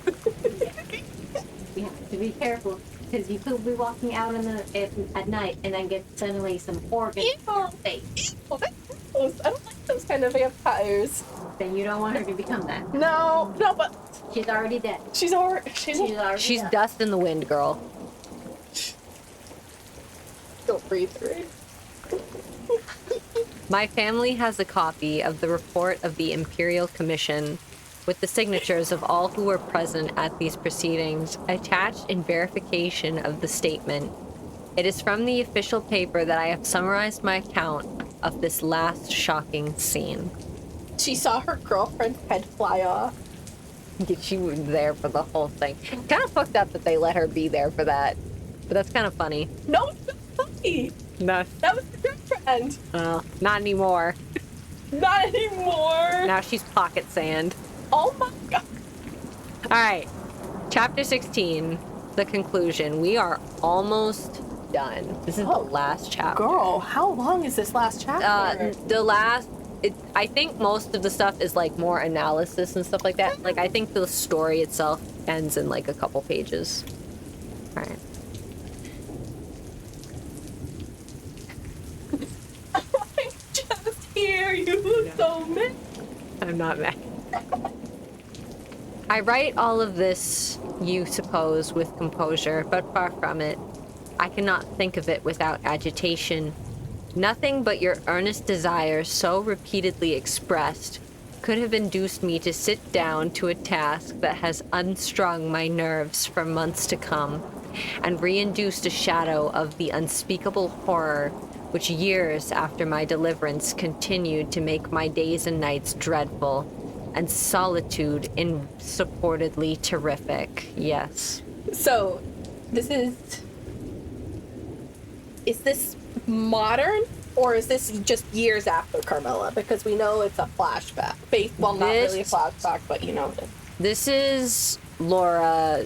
You have to be careful because you could be walking out at night and then get suddenly some organ Ew. face. Ew, that's gross. I don't like those kind of vampires. Then you don't want her to become that. No, but She's already dead. she's already She's already She's dead. dust in the wind, girl. don't breathe through it. My family has a copy of the report of the Imperial Commission with the signatures of all who were present at these proceedings, attached in verification of the statement. It is from the official paper that I have summarized my account of this last shocking scene. She saw her girlfriend's head fly off. She was there for the whole thing. Kind of fucked up that they let her be there for that, but that's kind of funny. No, it's not funny. No, That was her girlfriend. not anymore. Not anymore. Now she's pocket sand. Oh my god. All right, chapter 16, the conclusion. We are almost done. This is Oh, the last chapter. Girl, how long is this last chapter? The last, I think most of the stuff is like more analysis and stuff like that. Like I think the story itself ends in like a couple pages. All right. I just hear you so mad. I'm not mad. I write all of this, you suppose, with composure, but far from it. I cannot think of it without agitation. Nothing but your earnest desire, so repeatedly expressed, could have induced me to sit down to a task that has unstrung my nerves for months to come, and reinduced a shadow of the unspeakable horror which years after my deliverance continued to make my days and nights dreadful, and solitude insupportably terrific. Yes. So, this is this modern, or is this just years after Carmilla? Because we know it's a flashback. Well, not really a flashback, but you know. This is Laura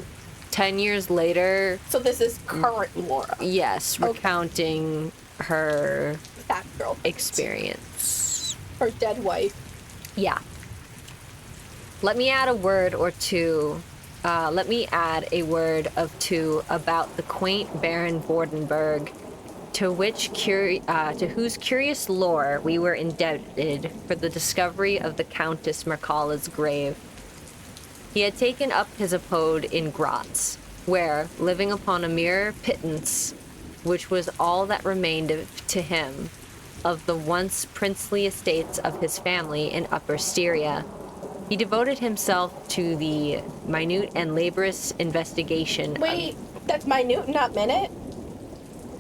10 years later. So this is current Laura. Yes, Okay. recounting her That girl. experience. Her dead wife. Yeah. Let me add a word or two. Let me add a word of two about the quaint Baron Vordenberg, to whose curious lore we were indebted for the discovery of the Countess Mircalla's grave. He had taken up his abode in Graz, where, living upon a mere pittance, which was all that remained to him of the once princely estates of his family in Upper Styria, he devoted himself to the minute and laborious investigation. Wait, that's minute, not minute?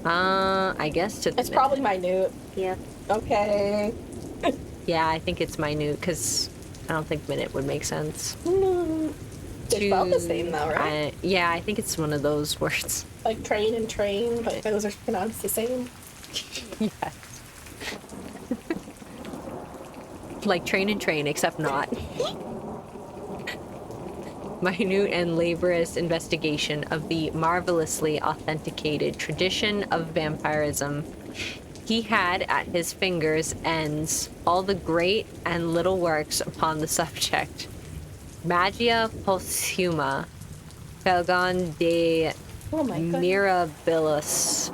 I guess to. It's probably minute. Yeah. Okay. Yeah, I think it's minute because I don't think minute would make sense. They spell the same though, right? Yeah, I think it's one of those words. Like train and train, but those are pronounced the same. Yes. Like train and train, except not. minute and laborious investigation of the marvelously authenticated tradition of vampirism. He had at his fingers' ends all the great and little works upon the subject. Magia Posthuma, Felgon de Oh my goodness. Mirabilis,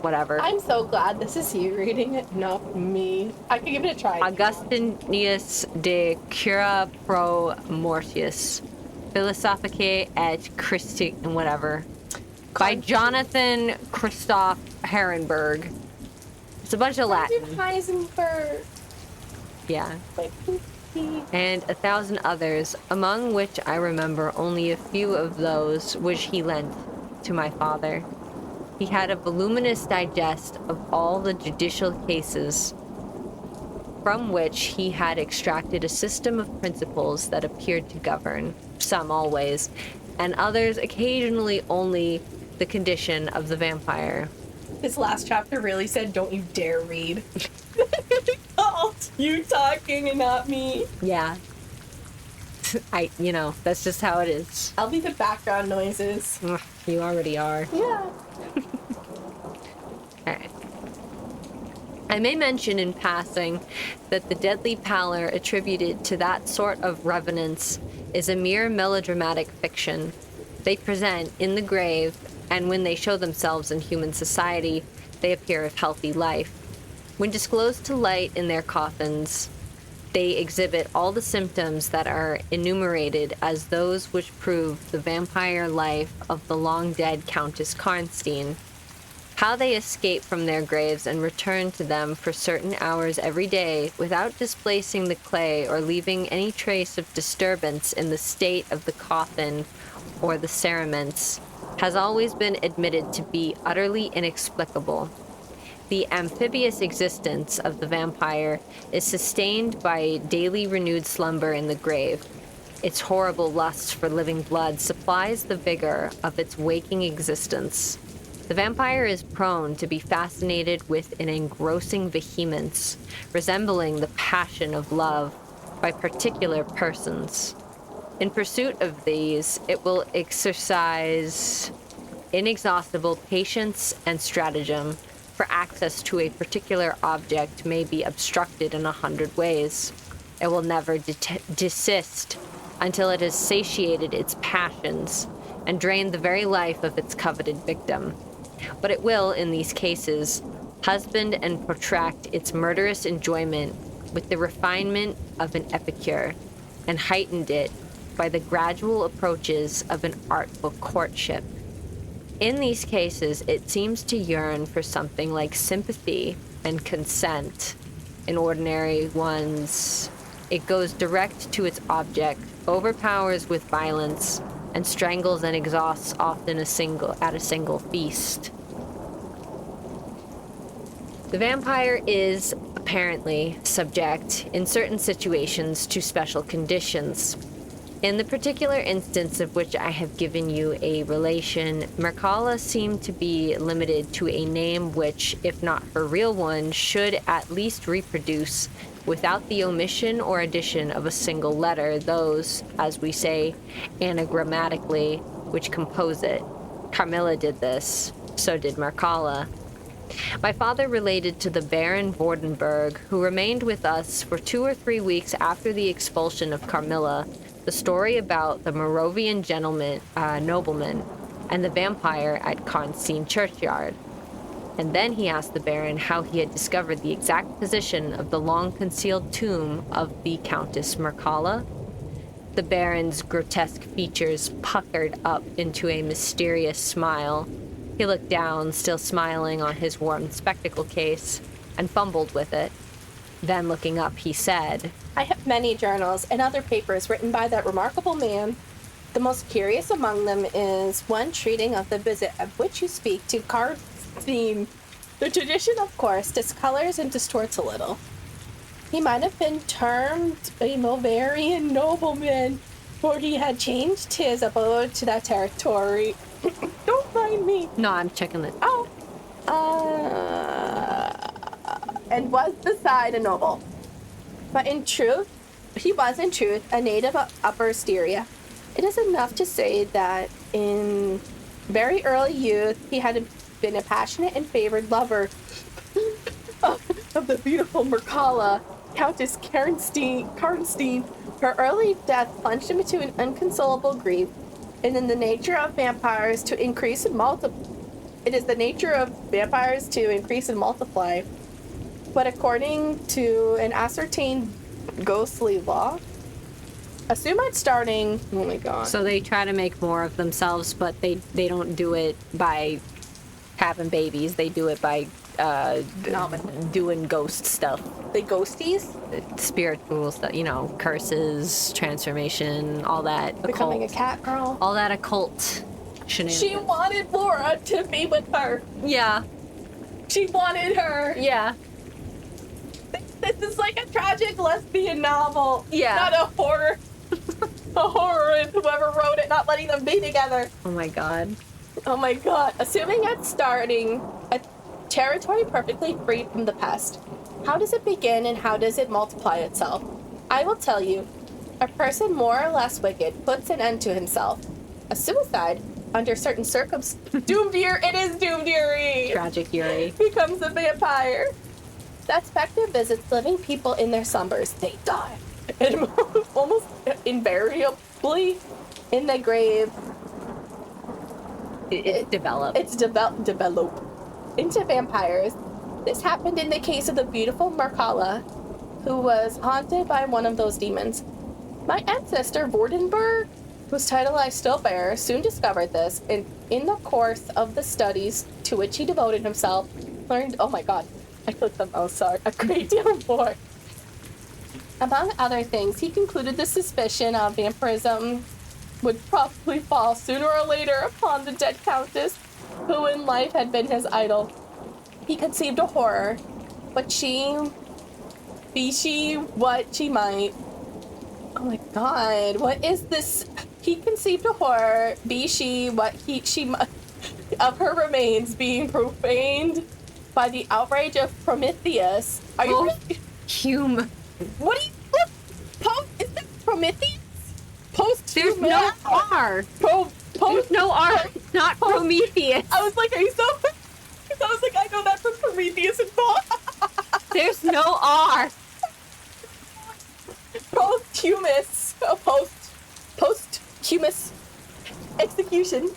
whatever. I'm so glad this is you reading it, not me. I could give it a try. Augustinius de Cura pro Mortius, Philosophicae et Christi, and whatever. By Jonathan Christoph Herrenberg. It's a bunch of Latin. Heisenberg. Yeah. Like, And 1,000 others, among which I remember only a few of those which he lent to my father. He had a voluminous digest of all the judicial cases, from which he had extracted a system of principles that appeared to govern, some always, and others occasionally only, the condition of the vampire. His last chapter really said, "Don't you dare read." Oh, you talking and not me. Yeah. That's just how it is. I'll be the background noises. Ugh, you already are. Yeah. Alright. I may mention in passing that the deadly pallor attributed to that sort of revenants is a mere melodramatic fiction. They present in the grave, and when they show themselves in human society, they appear of healthy life. When disclosed to light in their coffins, they exhibit all the symptoms that are enumerated as those which prove the vampire life of the long-dead Countess Karnstein. How they escape from their graves and return to them for certain hours every day without displacing the clay or leaving any trace of disturbance in the state of the coffin or the cerements has always been admitted to be utterly inexplicable. The amphibious existence of the vampire is sustained by daily renewed slumber in the grave. Its horrible lust for living blood supplies the vigor of its waking existence. The vampire is prone to be fascinated with an engrossing vehemence, resembling the passion of love, by particular persons. In pursuit of these, it will exercise inexhaustible patience and stratagem, for access to a particular object may be obstructed in 100 ways. It will never desist until it has satiated its passions and drained the very life of its coveted victim. But it will, in these cases, husband and protract its murderous enjoyment with the refinement of an epicure, and heightened it by the gradual approaches of an artful courtship. In these cases, it seems to yearn for something like sympathy and consent. In ordinary ones, it goes direct to its object, overpowers with violence, and strangles and exhausts often at a single feast. The vampire is, apparently, subject, in certain situations, to special conditions. In the particular instance of which I have given you a relation, Mercala seemed to be limited to a name which, if not her real one, should at least reproduce, without the omission or addition of a single letter, those, as we say, anagrammatically, which compose it. Carmilla did this, so did Mercala. My father related to the Baron Vordenberg, who remained with us for 2 or 3 weeks after the expulsion of Carmilla, the story about the Moravian nobleman and the vampire at Karnstein churchyard. And then he asked the Baron how he had discovered the exact position of the long-concealed tomb of the Countess Mercala. The Baron's grotesque features puckered up into a mysterious smile. He looked down, still smiling on his worn spectacle case, and fumbled with it. Then, looking up, he said, I have many journals and other papers written by that remarkable man. The most curious among them is one treating of the visit of which you speak to Karnstein. The tradition, of course, discolors and distorts a little. He might have been termed a Moravian nobleman, for he had changed his abode to that territory. Don't mind me. No, I'm checking it. Oh. And was beside a noble. But in truth, He was, in truth, a native of Upper Styria. It is enough to say that in very early youth, he had been a passionate and favored lover of the beautiful Merkala, Countess Karnstein. Her early death plunged him into an inconsolable grief, and in the nature of vampires to increase and multiply. It is the nature of vampires to increase and multiply. But according to an ascertained ghostly law, assume it's starting. Oh my god. So they try to make more of themselves, but they don't do it by having babies. They do it by doing ghost stuff. The ghosties? Spiritual stuff, curses, transformation, all that. Becoming occult. a cat girl. All that occult shenanigans. She wanted Laura to be with her. Yeah. She wanted her. Yeah. This is like a tragic lesbian novel. Yeah. Not a horror. A horror and whoever wrote it not letting them be together. Oh my god. Oh my god. Assuming it's starting a territory perfectly free from the pest. How does it begin and how does it multiply itself? I will tell you. A person more or less wicked puts an end to himself. A suicide, under certain circumstances. Doomed Yuri. It is Doomed Yuri. Tragic Yuri. Becomes a vampire. That specter visits living people in their slumbers. They die. And almost invariably in the grave. It's developed. It's develop into vampires. This happened in the case of the beautiful Merkala, who was haunted by one of those demons. My ancestor, Vordenberg, whose title I still bear, soon discovered this, and in the course of the studies to which he devoted himself, learned, oh my god, I clicked the mouse, sorry, a great deal more. Among other things, he concluded the suspicion of vampirism would probably fall sooner or later upon the dead countess, who in life had been his idol. He conceived a horror, but be she what she might. Oh my god, what is this? He conceived a horror, be she what she might, of her remains being profaned by the outrage of Prometheus. Are you? Hume. What do you look? Is that Prometheus? There's no R. There's no R. It's not Prometheus. I was like, are you so? I was like, I know that from Prometheus and Paul. There's no R. Posthumous. Posthumous execution.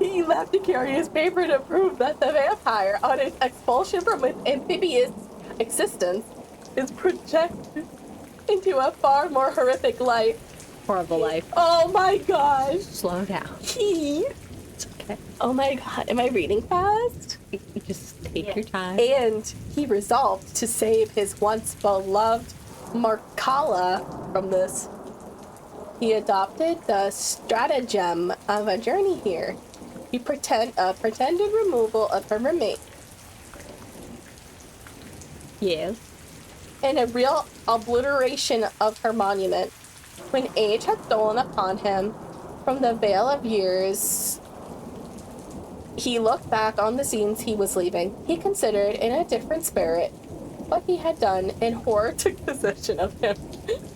He left to carry his paper to prove that the vampire, on its expulsion from its amphibious existence, is projected into a far more horrific life. Horrible life. Oh my gosh. Slow down. It's okay. Oh my god, am I reading fast? Just take your time. And he resolved to save his once beloved Merkala from this. He adopted the stratagem of a journey here. He pretended removal of her remains. Yes. And a real obliteration of her monument. When age had stolen upon him from the veil of years, he looked back on the scenes he was leaving. He considered in a different spirit what he had done, and horror took possession of him.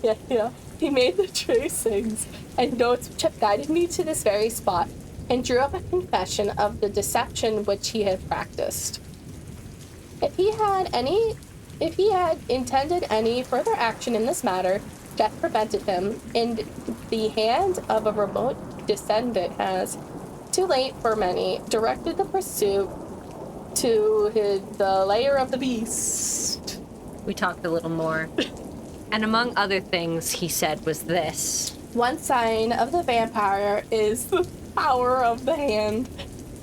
Yeah. He made the tracings and notes which have guided me to this very spot, and drew up a confession of the deception which he had practiced. If he had intended any further action in this matter, death prevented him, and the hand of a remote descendant has, too late for many, directed the pursuit to the lair of the beast. We talked a little more. And among other things he said was this. One sign of the vampire is the power of the hand.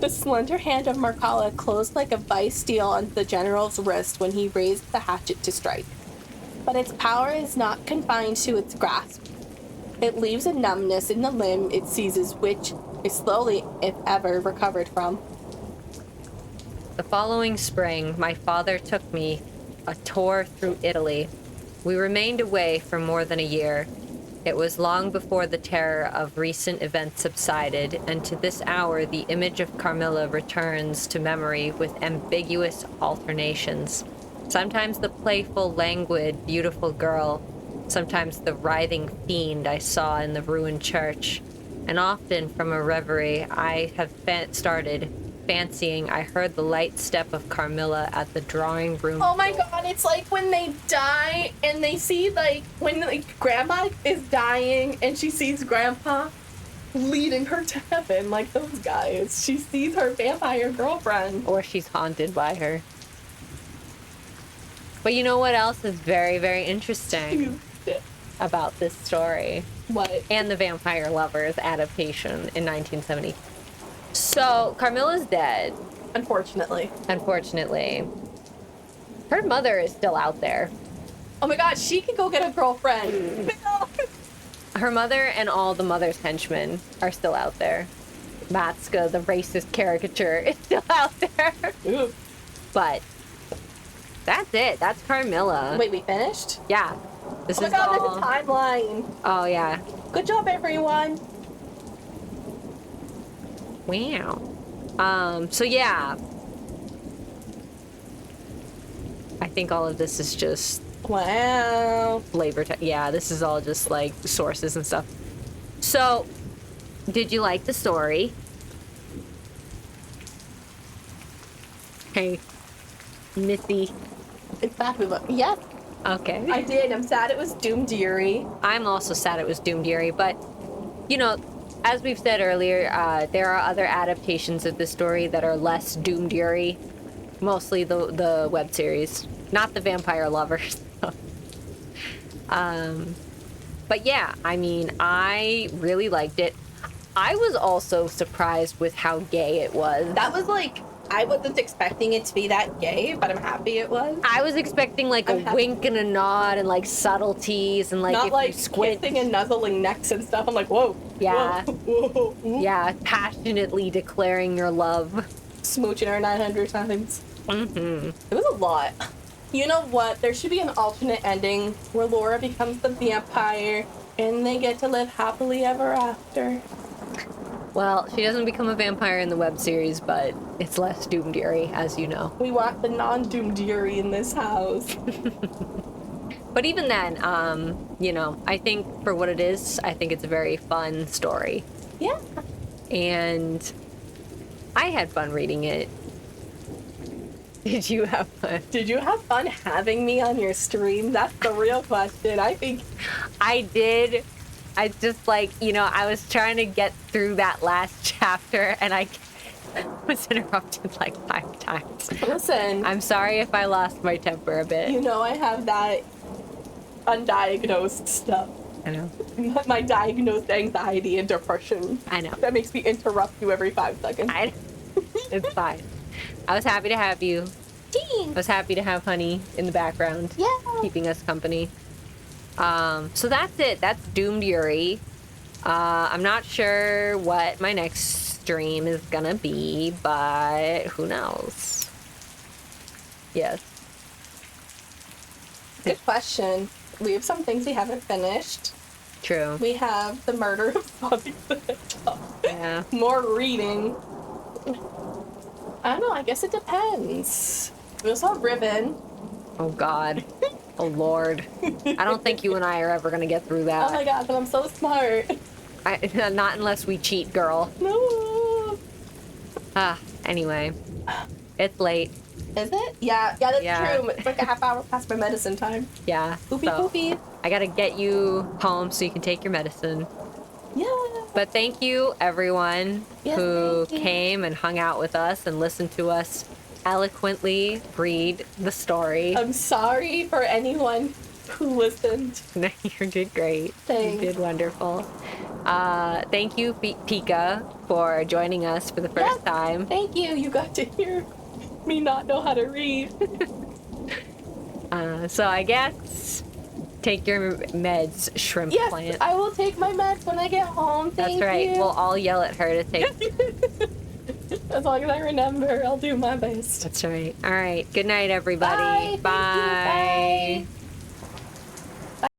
The slender hand of Merkala closed like a vice steel on the general's wrist when he raised the hatchet to strike. But its power is not confined to its grasp. It leaves a numbness in the limb it seizes, which is slowly, if ever, recovered from. The following spring, my father took me a tour through Italy. We remained away for more than a year. It was long before the terror of recent events subsided, and to this hour the image of Carmilla returns to memory with ambiguous alternations. Sometimes the playful, languid, beautiful girl, sometimes the writhing fiend I saw in the ruined church, and often from a reverie I have started fancying I heard the light step of Carmilla at the drawing room. Oh my god, it's like when they die and they see, like, when, like, grandma is dying and she sees grandpa leading her to heaven, like those guys. She sees her vampire girlfriend. Or she's haunted by her. But you know what else is very, very interesting about this story? What? And the Vampire Lovers adaptation in 1970. So, Carmilla's dead. Unfortunately. Unfortunately. Her mother is still out there. Oh my god, she can go get a girlfriend. Her mother and all the mother's henchmen are still out there. Matska, the racist caricature, is still out there. Ooh. But that's it. That's Carmilla. Wait, we finished? Yeah. This Oh my is god, all... there's a timeline. Oh, yeah. Good job, everyone. Wow. So yeah. I think all of this is just Wow. flavor yeah, this is all just like sources and stuff. So, did you like the story? Hey, Missy. Exactly what. Yes, Okay. I did. I'm sad it was Doom Deary. I'm also sad it was Doom Deary, but you know, as we've said earlier, there are other adaptations of this story that are less Doom Deary. Mostly the web series, not the Vampire Lovers. But yeah, I mean, I really liked it. I was also surprised with how gay it was. That was like, I wasn't expecting it to be that gay, but I'm happy it was. I was expecting like a I'm happy. wink and a nod and like subtleties and like Not if like you squint. kissing and nuzzling necks and stuff. I'm like, whoa. Yeah. Whoa, whoa, whoa. Yeah, passionately declaring your love. Smooching her 900 times. Mm-hmm. It was a lot. You know what? There should be an alternate ending where Laura becomes the vampire and they get to live happily ever after. Well, she doesn't become a vampire in the web series, but it's less Doom Deary, as you know. We want the non-Doom Deary in this house. But even then, you know, I think for what it is, I think it's a very fun story. Yeah. And I had fun reading it. Did you have fun? Did you have fun having me on your stream? That's the real question. I think I did. I just like, you know, I was trying to get through that last chapter and I was interrupted like 5 times. Listen, I'm sorry if I lost my temper a bit. you know I have that undiagnosed stuff. I know. My diagnosed anxiety and depression. I know. That makes me interrupt you every 5 seconds. It's fine. I was happy to have you. I was happy to have Honey in the background. Yeah. Keeping us company. So that's it. That's Doomed Yuri. I'm not sure what my next stream is gonna be, but who knows? Yes. Good question. We have some things we haven't finished. True. We have the murder of Sonic the Hedgehog. Yeah. More reading. I don't know. I guess it depends. We also have Ribbon. Oh God. Oh Lord. I don't think you and I are ever gonna get through that. Oh my god, but I'm so smart. Not unless we cheat, girl. No. Anyway. It's late. Is it? Yeah, that's Yeah. true. It's like a half hour past my medicine time. Yeah. Poopy so poopy. I gotta get you home so you can take your medicine. Yeah. But thank you, everyone Yes, who thank you. came and hung out with us and listened to us eloquently read the story. I'm sorry for anyone who listened. You did great. Thanks. You did wonderful. Thank you, Pika, for joining us for the first Yes. time. Thank you. You got to hear me not know how to read. So I guess take your meds, shrimp Yes, plant. I will take my meds when I get home. Thank That's right. you. We'll all yell at her to take. As long as I remember, I'll do my best. That's right. All right. Good night, everybody. Bye. Thank you. Bye.